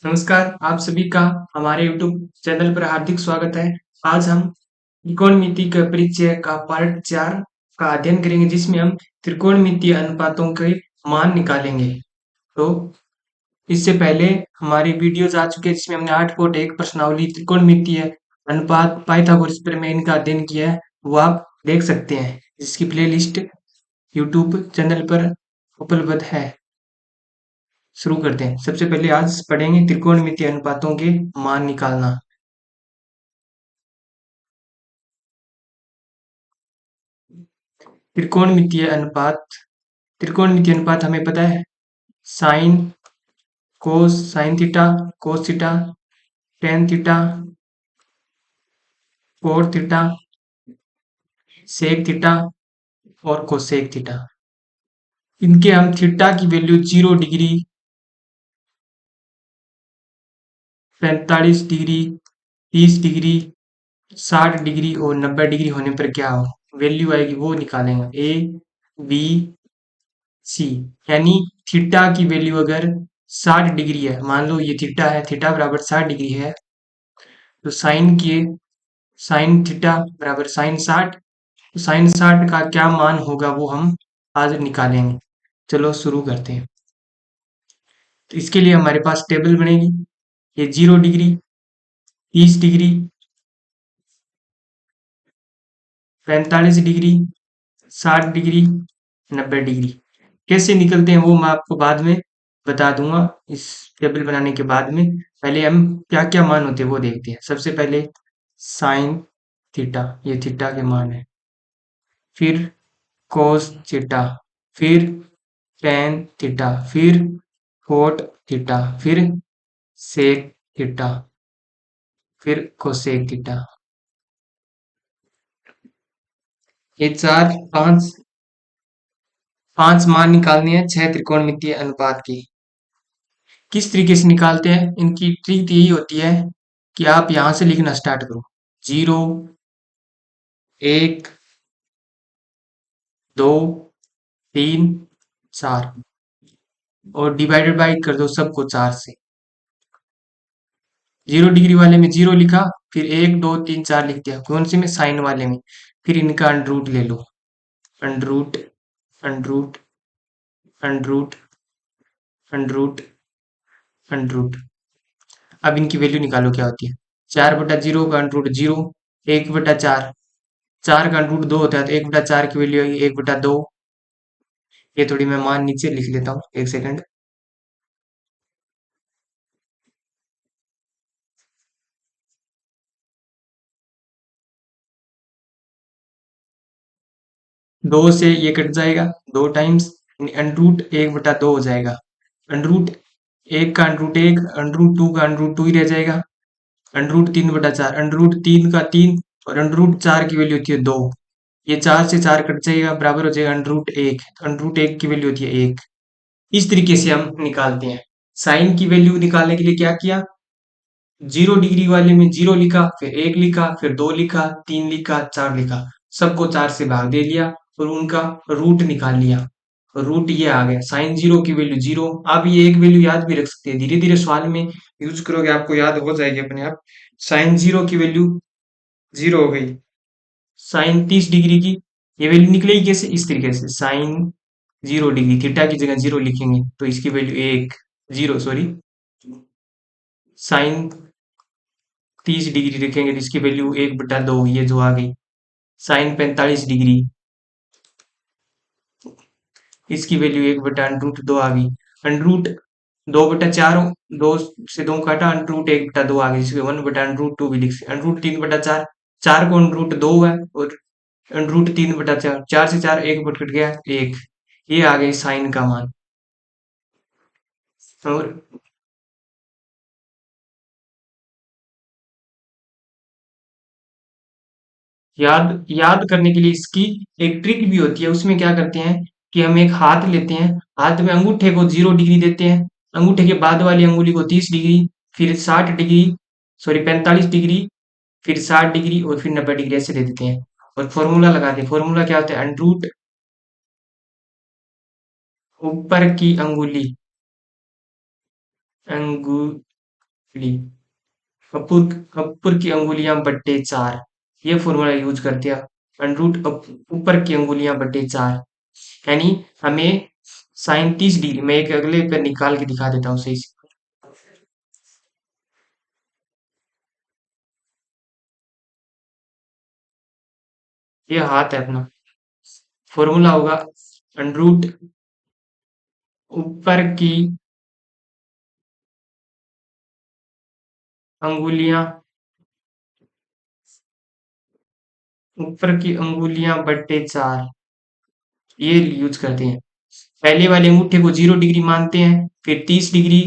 नमस्कार, आप सभी का हमारे YouTube चैनल पर हार्दिक स्वागत है। आज हम त्रिकोणमिति का परिचय का पार्ट 4 का अध्ययन करेंगे, जिसमें हम त्रिकोणमितीय अनुपातों के मान निकालेंगे। तो इससे पहले हमारी वीडियोज आ चुके हैं, जिसमें हमने 8.1 प्रश्नावली त्रिकोणमितीय अनुपात पाइथागोरस प्रमेय इनका अध्ययन किया है, वो आप देख सकते हैं, जिसकी प्लेलिस्ट YouTube चैनल पर उपलब्ध है। शुरू करते हैं। सबसे पहले आज पढ़ेंगे त्रिकोणमितीय अनुपातों के मान निकालना। त्रिकोणमितीय अनुपात हमें पता है, sine sine theta, cos theta, tan theta, cot theta, sec theta और कोसेक थीटा। इनके हम थीटा की value 0 degree, 45 degree, 30 degree, 60 degree और 90 डिग्री होने पर क्या हो वैल्यू आएगी, वो निकालेंगे। ए बी सी, यानी थीटा की वैल्यू अगर 60 डिग्री है, मान लो ये थीटा है, थीटा बराबर 60 डिग्री है, तो साइन थीटा बराबर साइन 60, तो साइन 60 का क्या मान होगा वो हम आज निकालेंगे। चलो शुरू करते हैं। तो इसके लिए हमारे पास टेबल बनेगी। ये 0 degree, 30 degree, 45 degree, 60 degree, 90 degree कैसे निकलते हैं वो मैं आपको बाद में बता दूंगा, इस टेबल बनाने के बाद में। पहले हम क्या क्या मान होते हैं वो देखते हैं। सबसे पहले साइन थीटा, ये थीटा के मान है। फिर कोस थीटा, फिर टेन थीटा, फिर कोट थीटा, फिर सेक थीटा, फिर कोसेक थीटा। ये चार पांच पांच मान निकालने हैं 6 त्रिकोणमितीय अनुपात की। किस तरीके से निकालते हैं, इनकी ट्रिक यही होती है कि आप यहां से लिखना स्टार्ट करो। 0, 1, 2, 3, 4 और डिवाइडेड बाई कर दो सबको 4 से। 0 डिग्री वाले में 0 लिखा, फिर 1, 2, 3, 4 लिख दिया। कौन से में? साइन वाले में। फिर इनका अंडरूट ले लो। Under root, under root, under root, under root, under root. अब इनकी वैल्यू निकालो क्या होती है। 4/0 का अंडरूट 0, 1/4, 4 का अंडरूट 2 होता है, तो 1/4 की वैल्यू आएगी 1/2। ये थोड़ी मैं मान नीचे लिख लेता हूँ, एक सेकंड। 2 से ये कट जाएगा 2 टाइम्स, अंडरूट 1/2 हो जाएगा। अंडरूट 1 का अंडरूट 1, अंडरूट 2 का अंडरूट 2 ही रह जाएगा। अंडरूट 3/4, अंडरूट 3 का 3 और अंडरूट 4 की वैल्यू होती है 2। ये 4 से 4 कट जाएगा, बराबर हो जाएगा अंडरूट 1। अंडरूट 1 की वैल्यू होती है 1। इस तरीके से हम निकालते हैं। साइन की वैल्यू निकालने के लिए क्या किया, 0 डिग्री वाले में 0 लिखा, फिर 1 लिखा, फिर 2 लिखा, 3 लिखा, 4 लिखा, सबको 4 से भाग दे लिया और उनका रूट निकाल लिया। रूट ये आ गया, साइन 0 की वैल्यू 0। आप ये एक वैल्यू याद भी रख सकते हैं, धीरे धीरे सवाल में यूज करोगे आपको याद हो जाएगी अपने आप। साइन 0 की वैल्यू 0 हो गई। साइन 30 डिग्री की ये वैल्यू निकलेगी कैसे, इस तरीके से। साइन 0 डिग्री, थीटा की जगह 0 लिखेंगे तो इसकी वैल्यू 0 सॉरी, साइन 30 डिग्री लिखेंगे तो इसकी वैल्यू 1/2, ये जो आ गई। साइन 45 डिग्री, इसकी वैल्यू 1/√2 आ गई। अंडरूट 2/4, 2 से 2 काटा, अंडरूट 1/2 आ गई, जिसको 1/√2 भी लिख सकते। अंडरूट 3/4, 4 को अंडरूट 2 है और अंडरूट 3/4, 4 से 4 1 कट गया 1। ये आ गई साइन का मान। और याद याद करने के लिए इसकी एक ट्रिक भी होती है। उसमें क्या करते हैं कि हम एक हाथ लेते हैं, हाथ में अंगूठे को 0 डिग्री देते हैं, अंगूठे के बाद वाली अंगुली को 30 डिग्री, फिर 60 डिग्री, सॉरी 45 डिग्री, फिर 60 डिग्री और फिर 90 डिग्री ऐसे दे देते हैं और फॉर्मूला लगाते हैं। फॉर्मूला क्या होता है, अंडरूट ऊपर की अंगुली, ली। कपूर कपूर की अंगुलियां बट्टे चार, ये फॉर्मूला यूज करते हैं। अंडरूट ऊपर की अंगुलियां बट्टे चार, यानी हमें साइन 30 डिग्री, मैं एक अगले पे निकाल के दिखा देता हूँ सही से। ये हाथ है अपना, फॉर्मूला होगा अंडरूट ऊपर की अंगुलियां, ऊपर की अंगुलियां बट्टे चार, ये यूज करते हैं। पहले वाले अंगूठे को 0 डिग्री मानते हैं, फिर 30 डिग्री,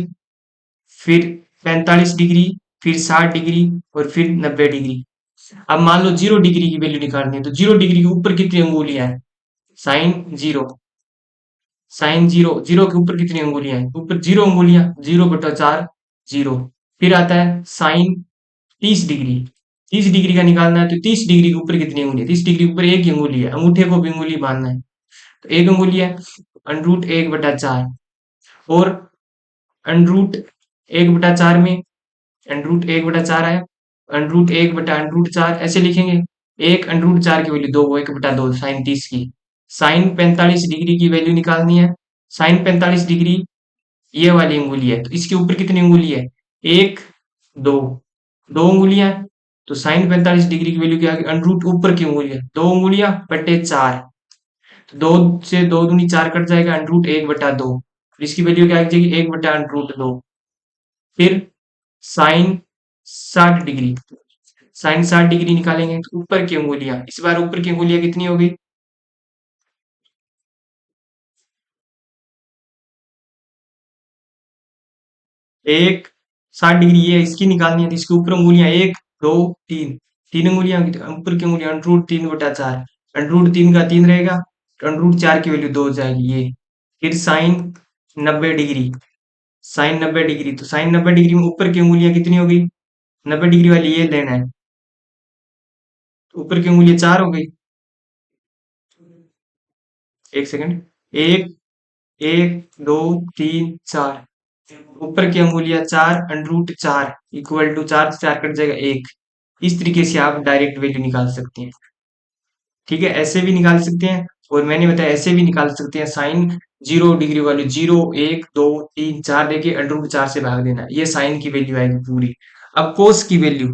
फिर 45 डिग्री, फिर 60 डिग्री, और फिर 90 डिग्री। अब मान लो 0 डिग्री की वैल्यू निकालनी है, तो 0 डिग्री के ऊपर कितनी अंगुलियां हैं? Sine zero, sine zero, zero के ऊपर कितनी अंगुलियां हैं? ऊपर 0 अंगुलियां, 0/4, 0। फिर आता है साइन 30 डिग्री, 30 डिग्री का निकालना है, तो 30 डिग्री के ऊपर कितनी अंगुली है? 30 डिग्री के ऊपर एक ही अंगुली है, अंगूठे को भी अंगुली मानना है, तो एक अंगुली है। अंडरूट 1/4, और अंडरूट 1/4 में अंडरूट 1/4 आया, अंडरूट 1/√4 ऐसे लिखेंगे। एक अंडरूट 4 की वैल्यू 2, वो 1/2 साइन 30 की। साइन 45 डिग्री की वैल्यू निकालनी है। साइन 45 डिग्री ये वाली अंगुली है, तो इसके ऊपर कितनी अंगुली है? एक, दो, दो अंगुलियां। तो साइन 45 डिग्री की वैल्यू क्या आ गई? अंडरूट ऊपर की अंगुली है, 2 अंगुलियां बटे 4, तो 2 से 2 दूनी 4 कट जाएगा, अंडरूट 1/2, इसकी वैल्यू क्या आ जाएगी? 1/√2। फिर साइन 60 डिग्री, साइन 60 डिग्री निकालेंगे, तो ऊपर की अंगुलियां, इस बार ऊपर की अंगुलियां कितनी हो गई? एक, 60 डिग्री, ये इसकी निकालनी है, तो इसके ऊपर अंगुलियां एक, दो, तीन, तीन अंगुलियां, ऊपर की अंगुलियां अंडरूट 3/4, अंडरूट 3 का 3 रहेगा, तो अंडरूट 4 की वैल्यू 2 हो जाएगी ये। फिर साइन 90 डिग्री, साइन 90 डिग्री, तो साइन 90 डिग्री में ऊपर की अंगुलियां कितनी हो गई? 90 डिग्री वाली ये लेना है, तो ऊपर की अंगुलियां 4 हो गई। एक सेकंड, एक, एक, दो, तीन, चार, ऊपर की अंगुलियां 4, अंडरूट 4 इक्वल टू 4 से 4 कट जाएगा, एक। इस तरीके से आप डायरेक्ट वैल्यू निकाल सकते हैं। ठीक है, ऐसे भी निकाल सकते हैं, और मैंने बताया ऐसे भी निकाल सकते हैं। साइन 0 डिग्री वाली 0, 1, 2, 3, 4 देखिए, अंडरूट 4 से भाग देना, ये साइन की वैल्यू आएगी पूरी। अब कोस की वैल्यू,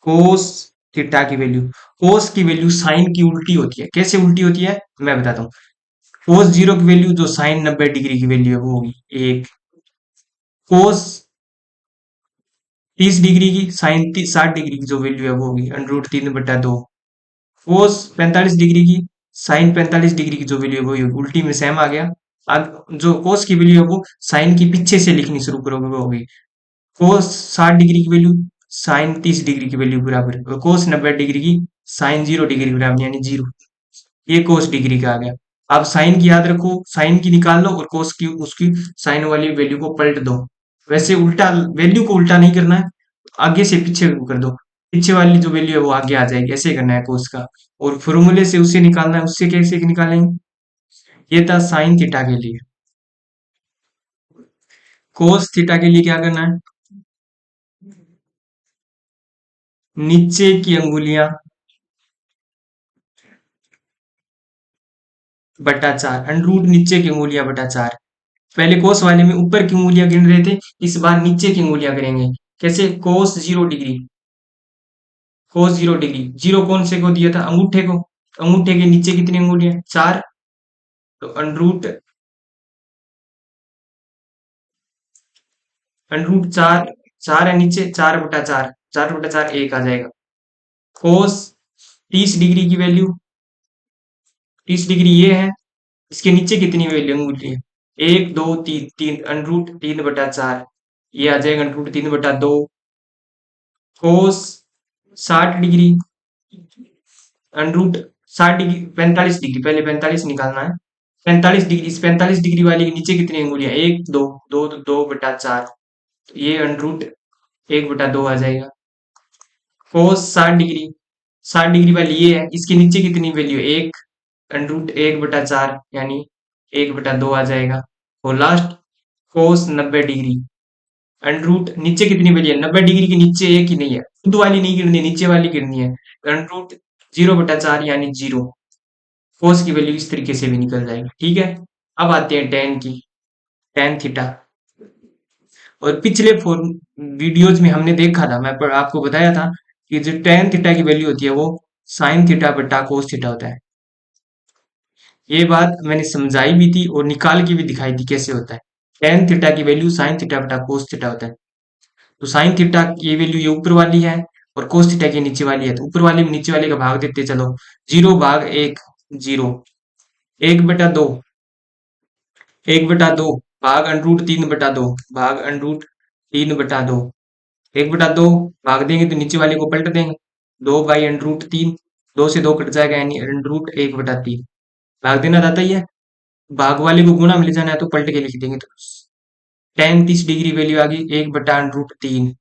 कोस थीटा की वैल्यू, कोस की वैल्यू साइन की उल्टी होती है। कैसे उल्टी होती है मैं बताता हूँ। कोस 0 की वैल्यू जो साइन 90 डिग्री की वैल्यू है वो होगी एक। कोस 30 डिग्री की, साइन 60 डिग्री की जो वैल्यू है वो होगी अंडरूट 3/2। कोस 45 डिग्री की, साइन 45 डिग्री की जो वैल्यू है वो होगी, उल्टी में सेम आ गया। अब जो कोस की वैल्यू है वो साइन की पीछे से लिखनी शुरू करोगे, वो होगी कोस 60 डिग्री की वैल्यू साइन 30 डिग्री की वैल्यू बराबर, और कोस 90 डिग्री की साइन 0 डिग्री बराबर, यानी 0। ये कोस डिग्री का आ गया। अब साइन की याद रखो, साइन की निकाल लो, और कोस की उसकी साइन वाली वैल्यू को पलट दो। वैसे उल्टा, वैल्यू को उल्टा नहीं करना है, आगे से पीछे कर दो, पीछे वाली जो वैल्यू है वो आगे आ जाएगी, ऐसे करना है कोस का। और फॉर्मूले से उसे निकालना है, उससे कैसे निकालेंगे? ये था साइन थीटा के लिए। कोस थीटा के लिए क्या करना है? नीचे की अंगुलियां बटा 4, अंडरूट नीचे की अंगुलियां बटा 4। पहले कोस वाले में ऊपर की अंगुलियां गिन रहे थे, इस बार नीचे की अंगुलियां करेंगे। कैसे? कोस 0 डिग्री, कोस 0 डिग्री, जीरो कौन से को दिया था? अंगूठे को, अंगूठे के नीचे कितनी अंगुलियां? 4, तो अंडरूट, अंडरूट 4, 4 है नीचे, 4/4, 4/4 एक आ जाएगा। कोस 30 डिग्री की वैल्यू, 30 डिग्री ये है, इसके नीचे कितनी वैल्यू अंगूठी है? एक, दो, तीन, तीन, अंडरूट 3/4, ये आ जाएगा अंडरूट 3/2। कोस 60 डिग्री, अंडरूट 60 डिग्री, 45 डिग्री, पहले 45 निकालना है। 45 डिग्री, इस 45 डिग्री वाले के नीचे कितनी अंगुलियां? एक, दो, 2/4, तो ये अंडरूट 1/2 आ जाएगा। कोस 60 डिग्री, 60 डिग्री वाली ये है, इसके नीचे कितनी वैल्यू? एक, अंडरूट 1/4, यानी 1/2 आ जाएगा। और लास्ट कोस 90 डिग्री, अंडर रूट नीचे कितनी वैल्यू है, 90 डिग्री के नीचे एक ही नहीं है, खुद वाली नहीं गिरनी है, नीचे वाली गिरनी है। अंडर रूट 0/4 यानी 0। कोस की वैल्यू इस तरीके से भी निकल जाएगी, ठीक है। अब आते हैं टेन की, टेन थीटा। और पिछले फोर वीडियोज में हमने देखा था, मैं आपको बताया था कि जो टेन थीटा की वैल्यू होती है वो साइन थीटा बटा कोस थीटा होता है। ये बात मैंने समझाई भी थी और निकाल के भी दिखाई थी कैसे होता है। टेन थीटा की वैल्यू साइन थीटा बटा कोस थीटा होता है। तो साइन थीटा की वैल्यू ये ऊपर वाली है और कोस थीटा की नीचे वाली है, तो ऊपर वाले में नीचे वाले का भाग देते चलो। 0/1 0, 1/2, 1/2 भाग √3/2, भाग √3/2, 1/2 भाग देंगे तो नीचे वाले को पलट देंगे, 2/√3, 2 से 2 कट जाएगा यानी √1/3। भाग देना रहता ही है, भाग वाले को गुणा में ले जाना है तो पलट के लिख देंगे। तो टेन 30 डिग्री वैल्यू आ गई 1/√3।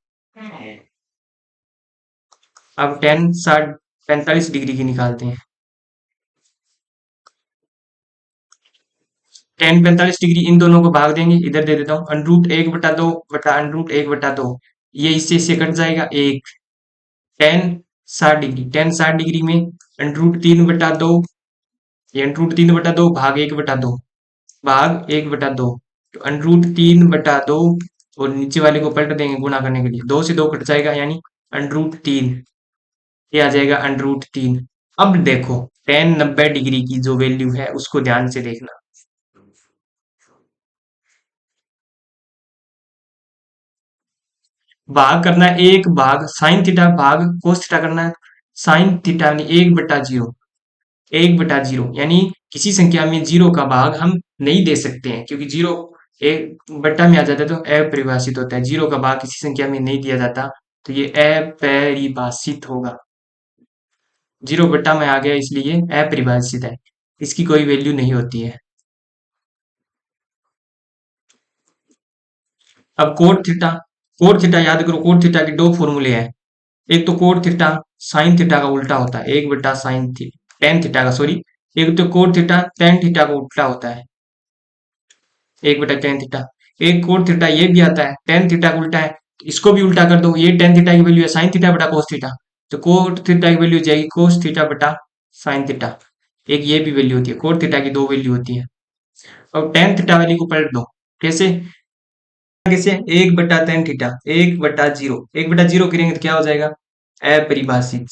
अब टेन 45 डिग्री की निकालते हैं। टेन 45 डिग्री इन दोनों को भाग देंगे, इधर दे देता हूँ, √1/2 बटा √1/2, ये इससे कट जाएगा एक। टेन 60 डिग्री में √3/2, ये √3/2 भाग 1/2, भाग 1/2, तो √3/2 और नीचे वाले को पलट देंगे गुणा करने के लिए, 2 से 2 कट जाएगा यानी √3, ये आ जाएगा √3। अब देखो टेन 90 डिग्री की जो वैल्यू है उसको ध्यान से देखना। भाग करना है, एक भाग साइन थीटा भाग कोस थीटा करना है। साइन थीटा यानी 1/0, 1/0 यानी किसी संख्या में जीरो का भाग हम नहीं दे सकते हैं, क्योंकि जीरो एक बट्टा में आ जाता है तो अपरिभाषित होता है। जीरो का भाग किसी संख्या में नहीं दिया जाता तो ये अपरिभाषित होगा। जीरो बट्टा में आ गया इसलिए ये अपरिभाषित है, इसकी कोई वैल्यू नहीं होती है। अब कोट थीटा याद करो, कोट थीटा के दो फॉर्मूले हैं। एक तो कोट थीटा साइन थीटा का उल्टा होता है, 1/sin टेन थीटा का, सॉरी। एक तो कोट थीटा टेन थीटा का उल्टा होता है, 1/tan थीटा। एक कोट थीटा ये भी आता है, टेन थीटा का उल्टा है, इसको भी उल्टा कर दो, ये टेन थीटा की वैल्यू है साइन थीटा बटा कोस थीटा, तो कोट थीटा की वैल्यू हो जाएगी कोस थीटा बटा साइन थीटा। एक ये भी वैल्यू होती है, कोट थीटा की दो वैल्यू होती है। अब टेन थीटा वाली को पलट दो, कैसे कैसे, 1/tan थीटा, 1/0, 1/0 करेंगे तो क्या हो जाएगा, अपरिभाषित,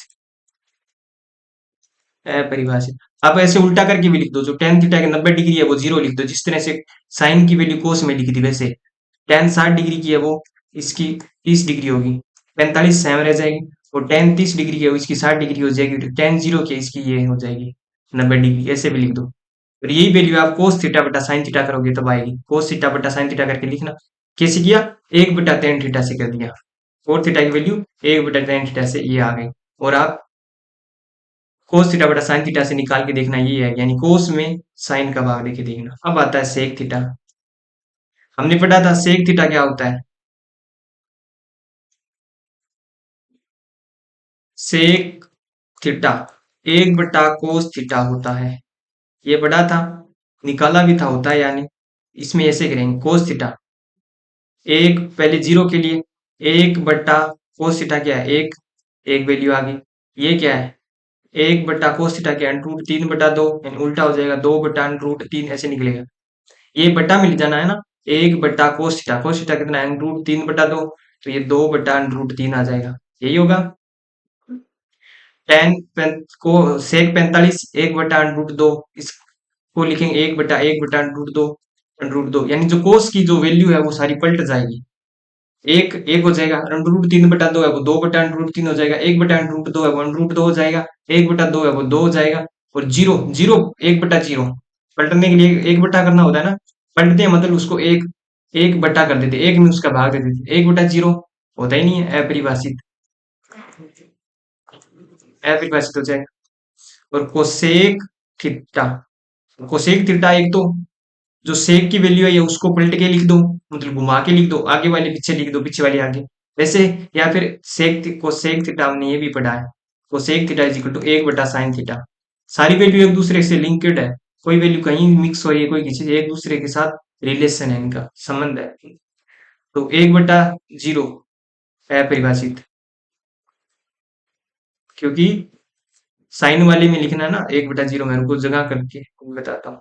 अपरिभाषित। आप ऐसे उल्टा करके भी लिख दो, जो टेन थीटा के 90 डिग्री है वो 0 लिख दो, जिस तरह से साइन की वैल्यू कोस में लिखी थी वैसे। टेन 60 डिग्री की है वो इसकी 30 डिग्री होगी, 45 सेम रह जाएगी। और टेन 30 डिग्री की है वो इसकी 60 डिग्री हो जाएगी, तो टेन 0 की है इसकी ये हो जाएगी 90 डिग्री, ऐसे भी लिख दो। और यही वैल्यू आप कोस थीटा बटा साइन थीटा करोगे तब आएगी, कोस थीटा बटा साइन थीटा करके लिखना। कैसे किया, 1/tan थीटा से कर दिया, कोस थीटा की वैल्यू 1/tan थीटा से ये आ गई। और आप कोस थीटा बटा साइन थीटा से निकाल के देखना, ये है यानी कोस में साइन का भाग देके देखना। अब आता है सेक थीटा। हमने पढ़ा था सेक थीटा क्या होता है, सेक थीटा 1/कोस थीटा होता है, ये पढ़ा था, निकाला भी था, होता है यानी। इसमें ऐसे करेंगे, कोस थीटा एक, पहले 0 के लिए 1/कोस थीटा क्या है, एक, एक वैल्यू आ गई। ये क्या है, 1/कोस थीटा क्या है, √3/2, यानी उल्टा हो जाएगा 2/√3, ऐसे निकलेगा। ये बट्टा मिल जाना है ना, 1/कोस थीटा, कोस थीटा कितना है, √3/2, तो ये 2/√3 आ जाएगा, यही होगा। टेन को सेक 45 1/√2, इसको लिखेंगे 1/1/√2, यानी जो कोस की जो वैल्यू है वो सारी पलट जाएगी। एक एक हो जाएगा, √3/2 है वो 2/√3 हो जाएगा, 1/√2 है वो √2 हो जाएगा, 1/2 है वो 2 हो जाएगा। और जीरो जीरो 1/0 पलटने के लिए एक बट्टा करना होता है ना, पलटते हैं मतलब उसको एक, एक बट्टा कर देते, एक में उसका भाग दे देते, 1/0 होता ही नहीं है, अपरिभाषित, अपरिभाषित हो जाएगा। और कोसेक थीटा, कोसेक थीटा एक तो जो सेक की वैल्यू है ये उसको पलट के लिख दो, मतलब घुमा के लिख दो, आगे वाले पीछे लिख दो, पीछे वाले आगे, वैसे। या फिर कोसेक थीटा हमने ये भी पढ़ा है, cosec theta is equal to 1/sin theta. सारी वैल्यू एक दूसरे से लिंक्ड है, कोई वैल्यू कहीं मिक्स हो रही है, कोई किसी एक दूसरे के साथ रिलेशन है, इनका संबंध है। तो 1/0 अपरिभाषित, क्योंकि साइन वाले में लिखना है ना 1/0 में, रुको जगह करके बताता हूँ।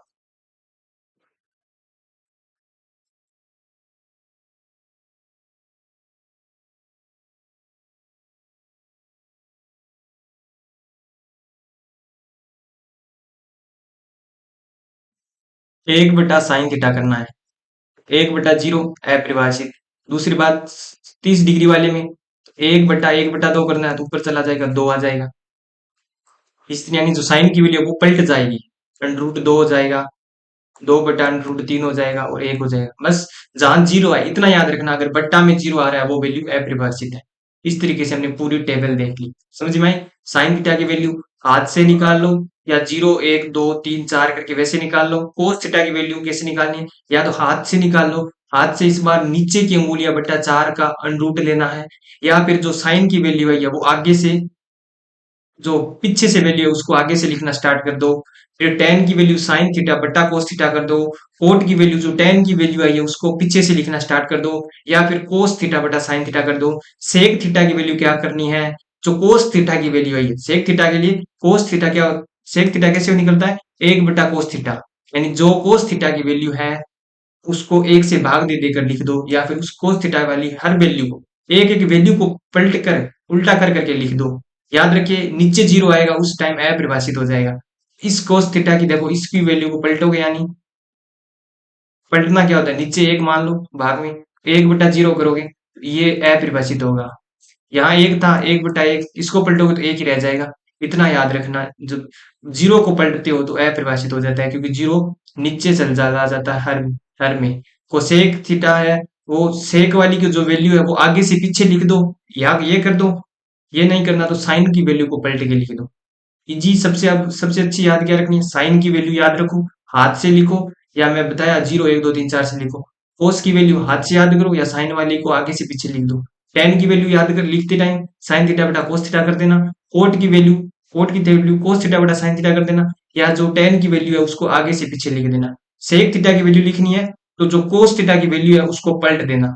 1/sin थीटा करना है, 1/0 अपरिभाषित। दूसरी बात 30 डिग्री वाले में 1/1/2 करना है, तो ऊपर चला जाएगा 2 आ जाएगा। इसलिए यानी जो साइन की वैल्यू है वो पलट जाएगी, √2 हो जाएगा, 2/√3 हो जाएगा और 1 हो जाएगा। बस जहां जीरो है इतना याद रखना, अगर बट्टा में जीरो आ रहा है वो वैल्यू अपरिभाषित है। इस तरीके से हमने पूरी टेबल देख ली, समझ में आई। साइन थीटा की वैल्यू हाथ से निकाल लो, या 0 1 2 3 4 करके वैसे निकाल लो। कोस थीटा की वैल्यू कैसे निकालनी है, या तो हाथ से निकाल लो, हाथ से इस बार नीचे की अंगुलिया बट्टा 4 का अंडरूट लेना है, या फिर जो साइन की वैल्यू है वो आगे से, जो पीछे से वैल्यू है उसको आगे से लिखना स्टार्ट कर दो। फिर टेन की वैल्यू साइन थीटा बट्टा कोस थीटा कर दो। कोट की वैल्यू जो टेन की वैल्यू आई है उसको पीछे से लिखना स्टार्ट कर दो, या फिर कोस थीटा बटा साइन थीटा कर दो। सेक थीटा की वैल्यू क्या करनी है, जो कोस थीटा की वैल्यू आई है सेक थीटा के लिए, कोस थीटा क्या, सेक थीटा कैसे निकलता है, 1/cos थीटा। यानी जो कोस थीटा की वैल्यू है उसको 1 से भाग दे देकर लिख दो, या फिर उस कोस थीटा वाली हर वैल्यू को एक एक वैल्यू को पलट कर उल्टा कर करके लिख दो। याद रखिए नीचे जीरो आएगा उस टाइम अपरिभाषित हो जाएगा। इस कोस थीटा की देखो इसकी वैल्यू को पलटोगे, यानी पलटना क्या होता है, नीचे एक मान लो भाग में 1/0 करोगे, ये अपरिभाषित होगा। यहाँ एक था 1/1, इसको पलटोगे तो एक ही रह जाएगा। इतना याद रखना, जब जीरो को पलटते हो तो अपरिभाषित हो जाता है, क्योंकि जीरो नीचे चल जा जाता है हर हर में। कोसेक थीटा है, वो सेक वाली की जो वैल्यू है वो आगे से पीछे लिख दो, या ये कर दो। ये नहीं करना तो साइन की वैल्यू को पलट के लिख दो। जी सबसे, अब सबसे अच्छी याद क्या रखनी है, साइन की वैल्यू याद रखो, हाथ से लिखो, या मैं बताया 0 1 2 3 4 से लिखो। कोस की वैल्यू हाथ से याद करो, या साइन वाली को आगे से पीछे लिख दो। टेन की वैल्यू याद कर लिखते टाइम साइन थीटा बटा कोस थीटा कर देना। कोट की वैल्यू, कोट की वैल्यू कोस थीटा बटा साइन थीटा कर देना, या जो टेन की वैल्यू है उसको आगे से पीछे लिख देना। सेक थीटा की वैल्यू लिखनी है तो जो कोस थीटा की वैल्यू है उसको पलट देना,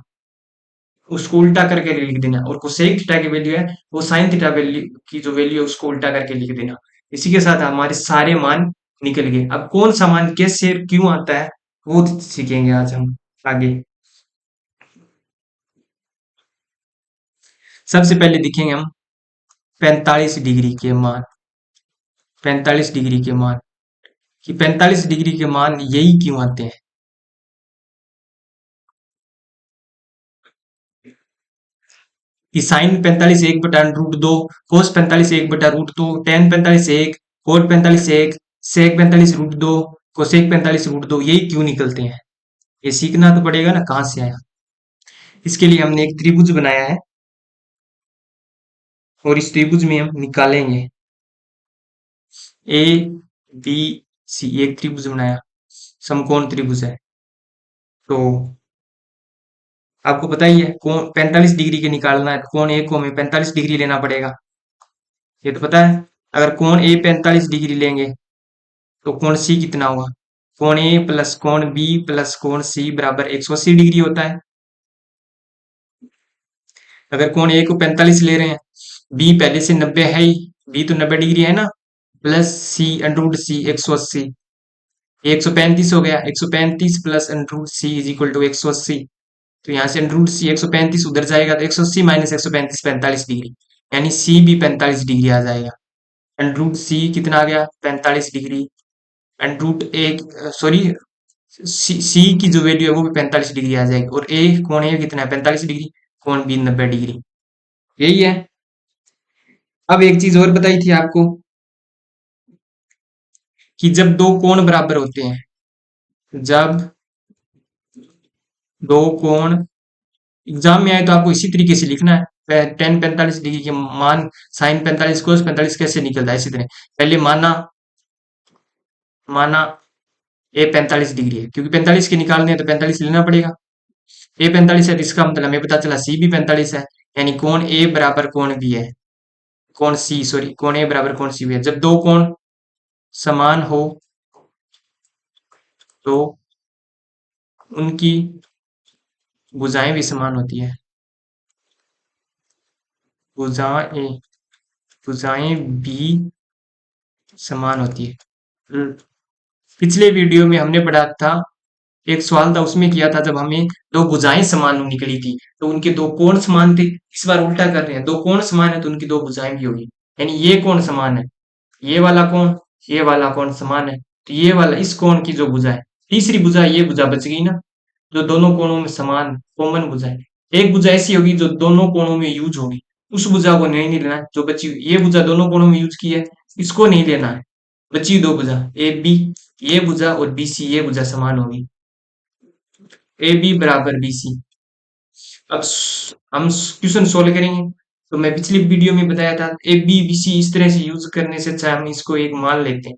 उसको उल्टा करके लिख देना। और कोसेक थीटा की वैल्यू है वो साइन थीटा वैल्यू की जो वैल्यू है उसको उल्टा करके लिख देना। इसी के साथ हमारे सारे मान निकल गए। अब कौन सा मान कैसे और क्यों आता है वो सीखेंगे आज हम आगे। सबसे पहले दिखेंगे हम 45 डिग्री के मान। 45 डिग्री के मान, कि 45 डिग्री के मान यही क्यों आते हैं। कि साइन 45 1/√2, कोस 45 1/√2, टेन 45 1, कोट 45 1, सेक 45 √2, कोसेक 45 √2, यही क्यों निकलते हैं। ये सीखना तो पड़ेगा ना कहाँ से आया। इसके लिए हमने एक त्रिभुज बनाया है, और इस त्रिभुज में हम निकालेंगे ए बी सी। एक त्रिभुज बनाया, समकोण त्रिभुज है। तो आपको पता ही है कोण 45 डिग्री के निकालना है, तो कोण ए को हमें 45 डिग्री लेना पड़ेगा, ये तो पता है। अगर कोण ए 45 डिग्री लेंगे तो कोण सी कितना होगा, कोण ए प्लस कोण बी प्लस कोण सी बराबर 180 डिग्री होता है। अगर कोण ए को 45 ले रहे हैं, बी पहले से 90 है ही, बी तो 90 डिग्री है ना, प्लस सी √c 180, 135 हो गया। 135 plus √c is equal to 180। तो यहाँ से √c 135 उधर जाएगा तो 180 माइनस 135 45 डिग्री, यानी सी भी 45 डिग्री आ जाएगा। √c कितना आ गया 45 डिग्री। √एक सॉरी, सी की जो वैल्यू है वो भी 45 डिग्री आ जाएगी। और ए कोण ए कितना है 45 डिग्री, कोण बी 90 डिग्री। यही है। अब एक चीज और बताई थी आपको, कि जब दो कोण बराबर होते हैं, जब दो कोण, एग्जाम में आए तो आपको इसी तरीके से लिखना है। टेन 45 डिग्री के मान साइन 45 कोस 45 कैसे निकलता है, इसी तरह पहले माना, माना ए 45 डिग्री है, क्योंकि 45 के निकालने हैं तो 45 लेना पड़ेगा। ए 45 है तो इसका मतलब हमें पता चला सी भी 45 है, यानी कोण ए बराबर कोण बी है, कोण सी सॉरी कोण ए बराबर कोण सी भी है। जब दो कोण समान हो तो उनकी भुजाएं भी समान होती है। भुजाएं भुजाएं भी समान होती है। हम्म, पिछले वीडियो में हमने पढ़ा था, एक सवाल था उसमें किया था, जब हमें दो भुजाएं समान निकली थी तो उनके दो कोण समान थे। इस बार उल्टा कर रहे हैं, दो कोण समान है तो उनकी दो भुजाएं भी होगी। यानी ये कोण समान है, ये वाला कोण, ये वाला कोण समान है, तो ये वाला इस कोण की जो भुजा है, तीसरी भुजा, ये भुजा बच गई ना, जो दोनों कोणों में समान कॉमन भुजा है। एक भुजा ऐसी होगी जो दोनों कोणों में यूज होगी, उस भुजा को नहीं लेना है। जो बची हुई ये भुजा दोनों कोणों में यूज की है, इसको नहीं लेना है। बची दो भुजा ए बी, ये भुजा और बी सी, ये भुजा समान होगी। ए बी बराबर बी सी। अब हम क्वेश्चन सोल्व करेंगे। तो मैं पिछली वीडियो में बताया था, ए बी बी सी इस तरह से यूज करने से अच्छा हम इसको एक मान लेते हैं।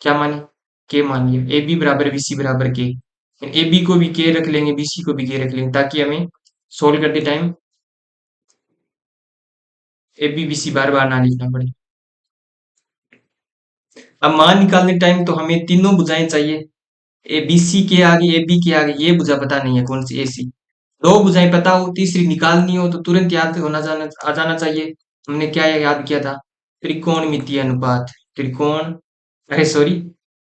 क्या माने? के मान लिया। ए बी बराबर बी सी बराबर के। ए बी को भी के रख लेंगे, बी सी को भी के रख लेंगे, ताकि हमें सोल्व करते time A B B C बार बार ना लिखना पड़े। अब मान निकालने टाइम तो हमें तीनों भुजाएं चाहिए। ए बी सी के आगे, ए बी के आगे ये भुजा पता नहीं है कौन सी, ए सी। दो भुजाएं पता हो, तीसरी निकालनी हो तो तुरंत याद होना जाना आ जाना चाहिए। हमने क्या याद किया था? त्रिकोणमितीय अनुपात। त्रिकोण, अरे सॉरी,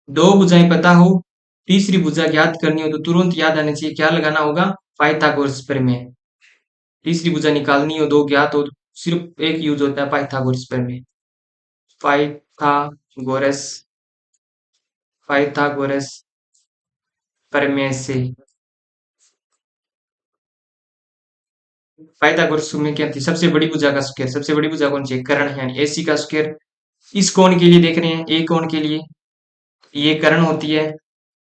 दो भुजाएं पता हो, तीसरी भुजा ज्ञात करनी हो तो तुरंत याद आना चाहिए, क्या लगाना होगा? पाइथागोरस प्रमेय। तीसरी भुजा निकालनी हो, दो ज्ञात हो, तो सिर्फ एक यूज होता है, पाइथागोरस प्रमेय। पाइथागोरस पाइथागोरस प्रमेय से, पाइथागोरस में क्या थी? सबसे बड़ी भुजा का स्क्वायर। सबसे बड़ी भुजा कौन सी है? कर्ण, यानी एसी का स्क्वायर। इस कोण के लिए देख रहे हैं, ए कोण के लिए ये कर्ण होती है,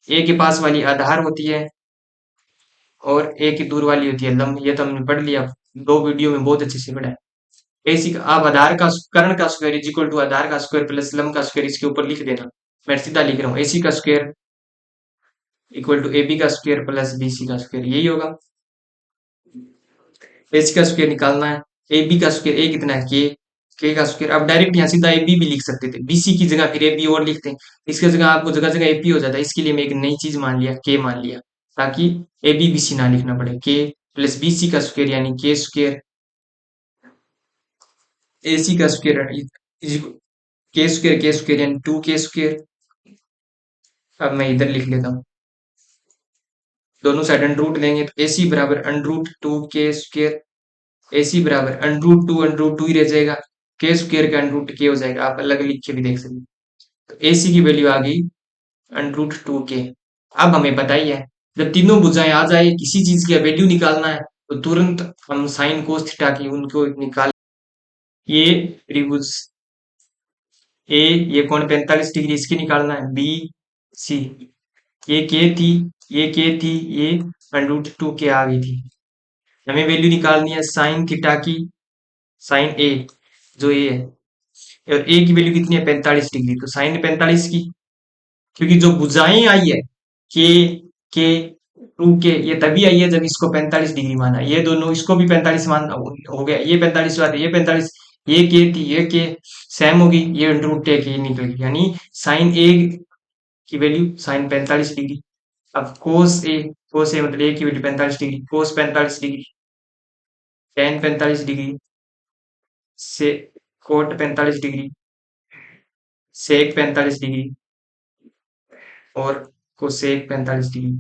ए के पास वाली आधार होती है, और ए की दूर वाली होती है लंब। ये तो हमने पढ़ लिया, दो वीडियो में बहुत अच्छे से पढ़ा है। एसी का, आप आधार का कर्ण का स्क्वायर इज इक्वल टू आधार का स्क्वायर प्लस लंब का स्क्वायर इसके ऊपर लिख देना। मैं सीधा लिख रहा हूँ, एसी का square equal to A B का स्क्वायर प्लस बी सी का स्क्वायर, यही होगा। एसी का स्क्वायर निकालना है, ए बी का स्क्वायर, ए कितना है? के का स्क्वायर। अब डायरेक्ट यहाँ सीधा ए बी भी लिख सकते थे, बीसी की जगह फिर ए बी और लिखते हैं। इसकी जगह आपको जगह जगह ए पी हो जाता है, इसके लिए मैं एक नई चीज मान लिया, के मान लिया, ताकि ए बी बी सी ना लिखना पड़े। के प्लस बी सी का स्क्वायर यानी के स्क्वायर, ए सी का स्क्वायर के स्क्वायर यानी टू के स्क्वायर। अब मैं इधर लिख लेता हूँ, दोनों साइड अंडर रूट लेंगे तो ए सी बराबर अंडर रूट टू के स्क्वायर। ए सी बराबर अंडर रूट टू ही रह जाएगा, के स्क्वायर का अंडर रूट के हो जाएगा। आप अलग लिख के भी देख सकते हैं। तो ए सी की वैल्यू आ गई अंडर रूट टू के। अब हमें बताइए, जब तीनों भुजाएं आ जाए, किसी चीज की वैल्यू निकालना है, तो तुरंत हम साइन कोस थीटा की उनको निकाल। ये त्रिभुज ए, ये कोण 45 डिग्री, इसकी निकालना है। बी सी, ये के थी, ये के थी, ये अंडर रूट टू के आ गई थी। हमें वैल्यू निकालनी है साइन थीटा की, साइन ए, जो ए है, और ए की वैल्यू कितनी है? 45 डिग्री। तो साइन 45 की, क्योंकि जो भुजाएं आई है के के टू के, ये तभी आई है जब इसको 45 डिग्री माना। ये दोनों, इसको भी 45 मान हो गया, ये 45 बात है, ये 45, ये के थी, ये के सेम होगी, ये अंडर रूट टेक ये निकल गई, यानी साइन ए की वैल्यू साइन 45 डिग्री। अब कोस ए मतलब ए की वैल्यू 45 डिग्री, कोस 45 डिग्री, टेन 45 डिग्री, से कोट 45 डिग्री, सेक 45 डिग्री, और कोसेक 45 डिग्री।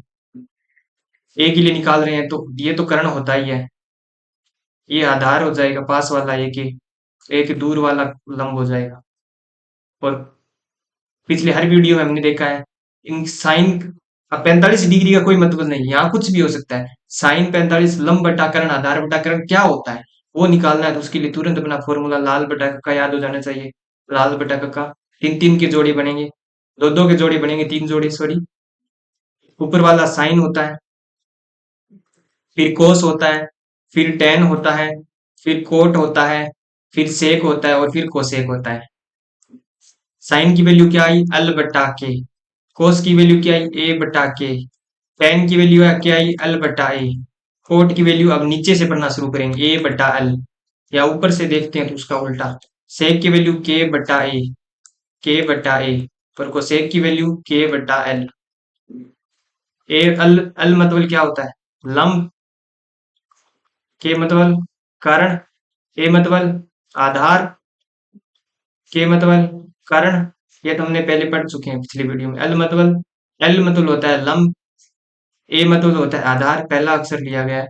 ए के लिए निकाल रहे हैं तो ये तो कर्ण होता ही है, ये आधार हो जाएगा पास वाला, एक दूर वाला लंब हो जाएगा। और पिछले हर वीडियो में हमने देखा है, इन साइन, अब 45 डिग्री का कोई मतलब नहीं, यहाँ कुछ भी हो सकता है। साइन 45, लंब बटा कर्ण, आधार बटा कर्ण क्या होता है वो निकालना है, तो उसके लिए तुरंत अपना फॉर्मूला लाल बटा का याद हो जाना चाहिए। लाल बटा का, तीन तीन के जोड़े बनेंगे, दो दो के जोड़े बनेंगे, तीन जोड़े सॉरी। ऊपर वाला साइन होता है, फिर कोस होता है, फिर टेन होता है, फिर कोट होता है, फिर सेक होता है, और फिर कोसेक होता है। साइन की वैल्यू क्या आई? एल बटा के। कोस की वैल्यू क्या आई? ए बटा के। टेन की वैल्यू क्या आई? एल बटा ए। कोट की वैल्यू अब नीचे से पढ़ना शुरू करेंगे, ए बटा एल, या ऊपर से देखते हैं तो उसका उल्टा। सेक की वैल्यू के बटा ए, के बटा ए, पर कोसेक की वैल्यू के बटा एल। ए एल एल मतलब क्या होता है? लंब, के मतलब कारण, ए मतलब आधार, के मतलब कारण, ये तो हमने पहले पढ़ चुके हैं पिछली वीडियो में। एल मतलब होता है लंब, ए मतलब होता है आधार, पहला अक्षर लिया गया है,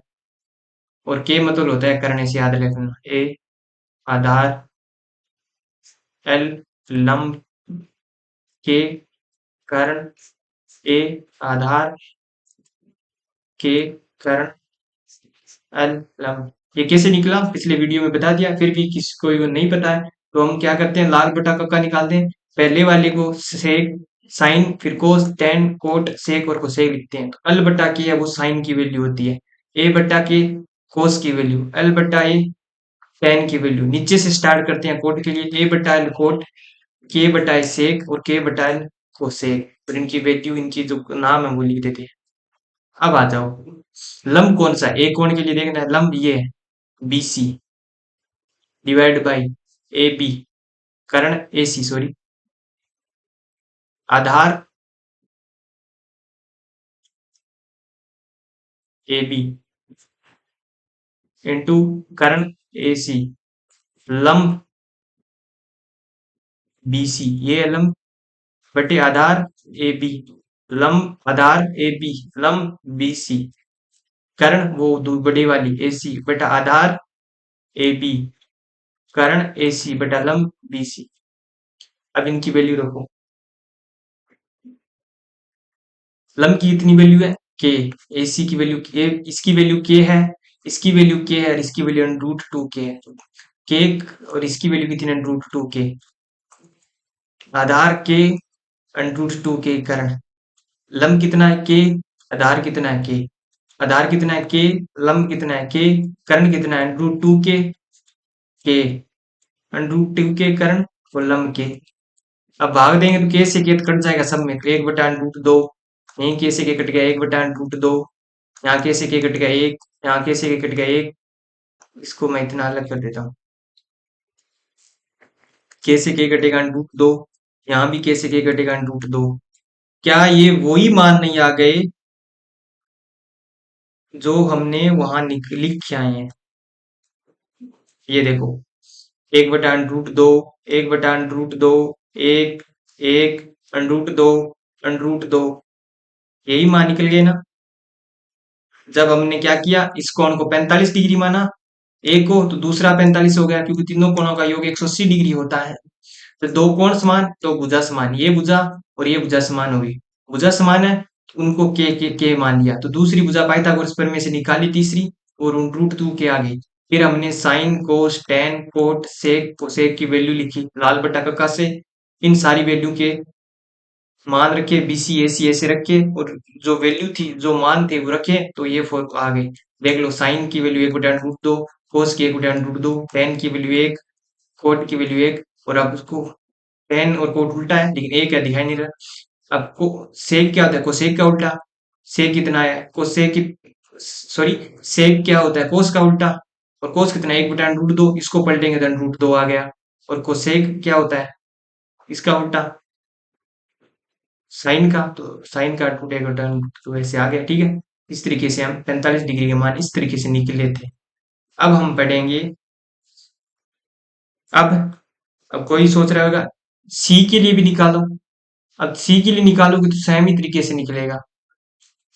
और के मतलब होता है कारण, इसे याद रखना। ए आधार, एल लंब, के कारण, ए आधार, के कारण, एल लंब। ये कैसे निकला पिछले वीडियो में बता दिया, फिर भी किसी को नहीं पता है तो हम क्या करते हैं, लाल बटा कक्का निकालते हैं। पहले वाले को सेक साइन, फिर कोस, टेन, कोट, सेक और कोसेक लिखते हैं। तो एल बटा के है वो साइन की वैल्यू होती है, ए बटा के कोस की वैल्यू, एल बटा ए टेन की वैल्यू। नीचे से स्टार्ट करते हैं कोट के लिए, ए बटा एल कोट, के बटा ए सेक और के बटा एल कोसेक, और इनकी वैल्यू, इनकी जो नाम है वो लिख देते हैं। अब आ जाओ, लंब कौन सा है? एक कोण के लिए देखना है, लंब ये है B C divide by A B, कर्ण ए सी सॉरी, आधार ए बी इंटू कर्ण ए सी, लंब बी सी, ये है लंब, बटे आधार ए बी, लंब आधार ए बी, लंब बी सी, कर्ण वो बड़ी वाली ए सी बटा आधार ए बी, कर्ण ए सी बटा लंब बी सी। अब इनकी वैल्यू रखो, लंब की इतनी वैल्यू है के, ए सी की वैल्यू के, इसकी वैल्यू के है, इसकी वैल्यू के है, और इसकी वैल्यू रूट टू के है। के और इसकी वैल्यू कितनी है, रूट टू के, आधार के रूट टू के करण, लंब कितना है के, आधार कितना है के, आधार कितना है के, लंब कितना है के, कर्ण कितना है रूट टू के रूट टू के कर्ण और लंब के। अब भाग देंगे तो के से के कट जाएगा सब में, तो एक बटा रूट दो, यहीं के से के कट गया, एक बटा रूट दो, यहाँ के से के कट गया एक, यहाँ के से के कट गया एक, इसको मैं इतना अलग कर देता हूँ, के से के कटेगा रूट दो, यहाँ भी के से के कटेगा रूट दो। क्या ये वही मान नहीं आ गए जो हमने वहां लिख के आए हैं? ये देखो, एक बटा रूट दो, एक बटा रूट दो, एक, एक, रूट दो, रूट दो, यही मान निकल गए ना। जब हमने क्या किया, इस कोण को 45 डिग्री माना एक को, तो दूसरा 45 हो गया, क्योंकि तीनों कोणों का योग 180 डिग्री होता है। तो दो कोण समान तो भुजा समान, ये भुजा और ये भुजा समान होगी, भुजा समान है तो उनको के मान लिया, तो दूसरी भुजा पाइथागोरस प्रमेय से निकाली तीसरी, और उन रूट टू के आ गई। फिर हमने sign, cos, tan, cot, sec, cosec की वैल्यू लिखी लाल बटा कक्का से, इन सारी वैल्यू के मान रखे, बी सी ए सी ऐसे रखे, और जो वैल्यू थी, जो मान थे वो रखे, तो ये फोर आ गई। देख लो, साइन की वैल्यू एक बटा रूट दो, कोस की एक बटा रूट दो, टेन की वैल्यू एक, कोट की वैल्यू एक, और अब उसको टेन और कोट उल्टा है लेकिन एक है दिखाई नहीं रहा। अब को सेक क्या होता है, कोसेक का उल्टा, सेक कितना है, कोसेक की सॉरी, सेक क्या होता है, कोस का उल्टा, और कोस कितना है, एक बटा रूट दो, इसको पलटेंगे तो रूट दो आ गया, और कोसेक क्या होता है, इसका उल्टा साइन का, तो साइन का टू टेक टर्न तो ऐसे आ गया। ठीक है, इस तरीके से हम 45 डिग्री के मान इस तरीके से निकल लेते हैं। अब हम पढ़ेंगे, अब अब कोई सोच रहा होगा सी के लिए भी निकालो। अब सी के लिए निकालोगे तो सेम ही तरीके से निकलेगा,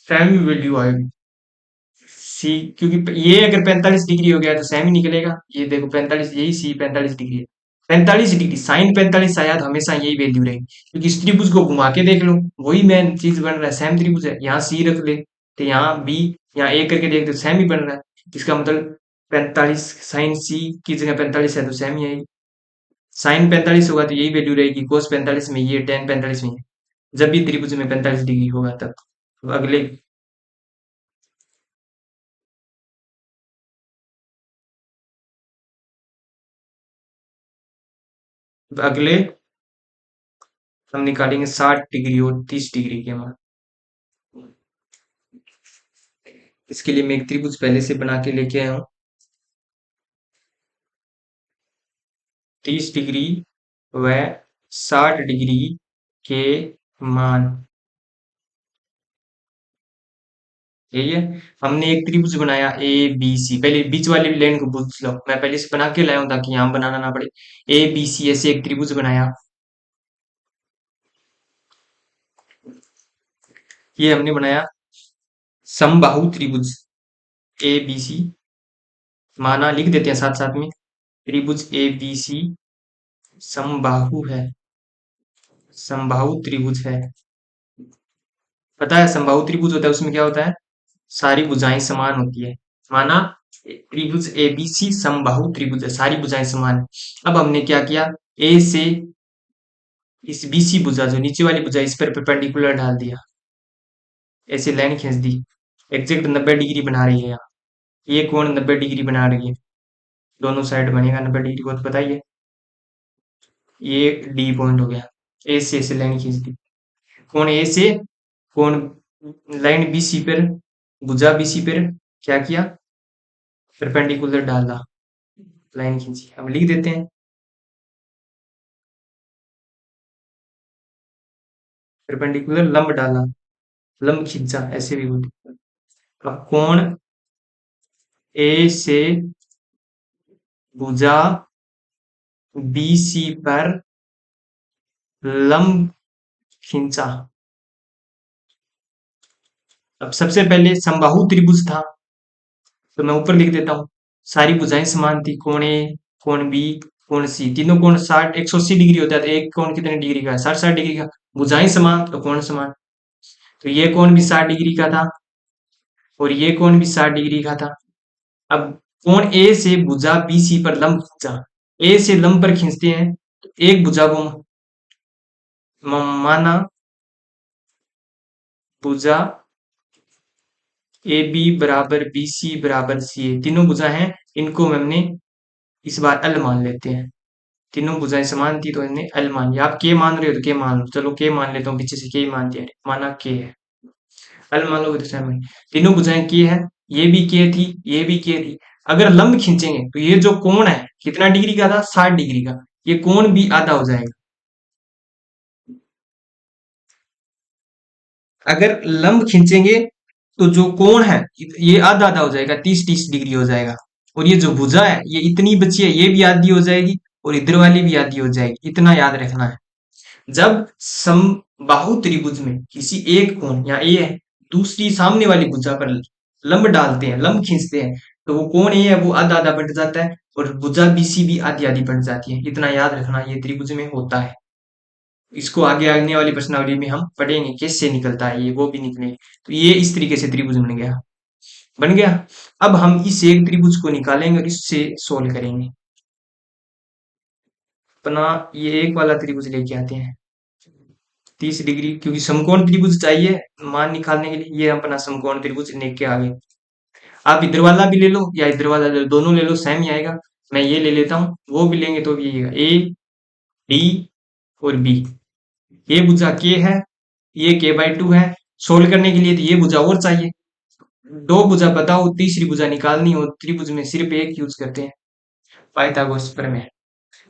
सेम ही वैल्यू आएगी सी, क्योंकि ये अगर 45 डिग्री हो गया तो सेम ही निकलेगा। ये देखो 45, यही सी 45 डिग्री है, 45 डिग्री साइन 45 आया तो हमेशा यही वैल्यू रहेगी, क्योंकि इस त्रिभुज को घुमा के देख लो, वही मेन चीज बन रहा है, सेम त्रिभुज है। यहाँ सी रख ले तो यहाँ बी, यहाँ ए करके देख तो सेम ही बन रहा है। इसका मतलब 45 साइन सी की जगह 45 है तो सेम ही आएगी, साइन 45 होगा तो यही वैल्यू रहेगी, कोस 45 में ये, टेन 45 में ये, जब भी त्रिभुज में 45 डिग्री होगा तब। तो अगले, अगले हम निकालेंगे 60 डिग्री और 30 डिग्री के मान। इसके लिए मैं एक त्रिभुज पहले से बना के लेके आया हूँ। 30 डिग्री व 60 डिग्री के मान यही है। हमने एक त्रिभुज बनाया ए बी सी, पहले बीच वाली लाइन को पूछ लो, मैं पहले से बना के लाया हूं ताकि यहाँ बनाना ना पड़े। ए बी सी ऐसे एक त्रिभुज बनाया, ये हमने बनाया समबाहु त्रिभुज ए बी सी, माना लिख देते हैं साथ साथ में, त्रिभुज ए बी सी समबाहु है, समबाहु त्रिभुज है। पता है समबाहु त्रिभुज होता है उसमें क्या होता है, सारी भुजाएं समान होती है। माना त्रिभुज एबीसी समबाहु त्रिभुज है, सारी भुजाएं समान है। अब हमने क्या किया, ए से इस बीसी भुजा जो नीचे वाली भुजा इस पर परपेंडिकुलर डाल दिया, ऐसे लाइन खींच दी, एग्जैक्ट 90 डिग्री बना रही है यहाँ, ये कोण 90 डिग्री बना रही है, दोनों साइड बनेगा 90 डिग्री, को तो बताइए। ये डी पॉइंट हो गया, ए से ऐसे लाइन खींच दी, कोण ए से कोण लाइन बीसी पर, भुजा बीसी पर क्या किया, परपेंडिकुलर डाला, लाइन खींची। अब लिख देते हैं, परपेंडिकुलर लंब डाला, लंब खींचा ऐसे भी बोलते हैं। अब कोण ए से भुजा बीसी पर लंब खींचा। अब सबसे पहले समबाहु त्रिभुज था, तो मैं ऊपर लिख देता हूँ, सारी भुजाएं समान थी, कोण ए, कोण बी, कोण सी, तीनों कोण 60 180 डिग्री होता है, तो एक कोण कितने डिग्री का है, 60 60 डिग्री का, भुजाएं समान तो कोण समान, तो ये कोण भी 60 डिग्री का था और ये कोण भी 60 डिग्री का था। अब कोण ए से भुजा बीसी पर लंब खींचा, ए से लंब पर खींचते हैं तो एक भुजा को माना भुजा ए बी बराबर बी सी बराबर सी ए, तीनों भुजा हैं, इनको हमने इस बार एल मान लेते हैं, तीनों भुजाएं समान थी तो हमने एल मान लिया। आप के मान रहे हो तो के मान लो, चलो के मान लेता हूँ, पीछे से के ही मान दिया, माना के है, एल मान लो तो सहमत। तीनों भुजाएं के है, ये भी के थी, ये भी के थी। अगर लंब खींचेंगे तो ये जो कोण है कितना डिग्री का था, 60 डिग्री का, ये कोण भी आधा हो जाएगा। अगर लंब खींचेंगे तो जो कोण है ये आधा आधा हो जाएगा, 30 30 डिग्री हो जाएगा, और ये जो भुजा है ये इतनी बची है, ये भी आधी हो जाएगी और इधर वाली भी आधी हो जाएगी, इतना याद रखना है। जब समबाहु त्रिभुज में किसी एक कोण या ए है, दूसरी सामने वाली भुजा पर लंब डालते हैं, लंब खींचते हैं, तो वो कोण ए है वो आधा आधा बढ़ जाता है और भुजा बीसी भी आधी आधी बढ़ जाती है, इतना याद रखना, ये त्रिभुज में होता है। इसको आगे आने वाली प्रश्नावली में हम पढ़ेंगे कैसे निकलता है, ये वो भी निकलेंगे। तो ये इस तरीके से त्रिभुज बन गया, बन गया। अब हम इस एक त्रिभुज को निकालेंगे और इससे सोल्व करेंगे। अपना ये एक वाला त्रिभुज लेके आते हैं, 30 डिग्री, क्योंकि समकोण त्रिभुज चाहिए मान निकालने के लिए, ये अपना समकोण त्रिभुज लेके आ गए। आप इधर वाला भी ले लो या इधर वाला ले लो, दोनों ले लो, सेम ही आएगा। मैं ये ले लेता हूँ, वो भी लेंगे तो भी यही आएगा, ए डी और बी। ये भुजा के है, ये के बाई 2 है, सोल्व करने के लिए तो ये भुजा और चाहिए, दो भुजा बताओ, तीसरी भुजा निकालनी हो, त्रिभुज में सिर्फ एक यूज करते हैं, पाइथागोरस प्रमेय।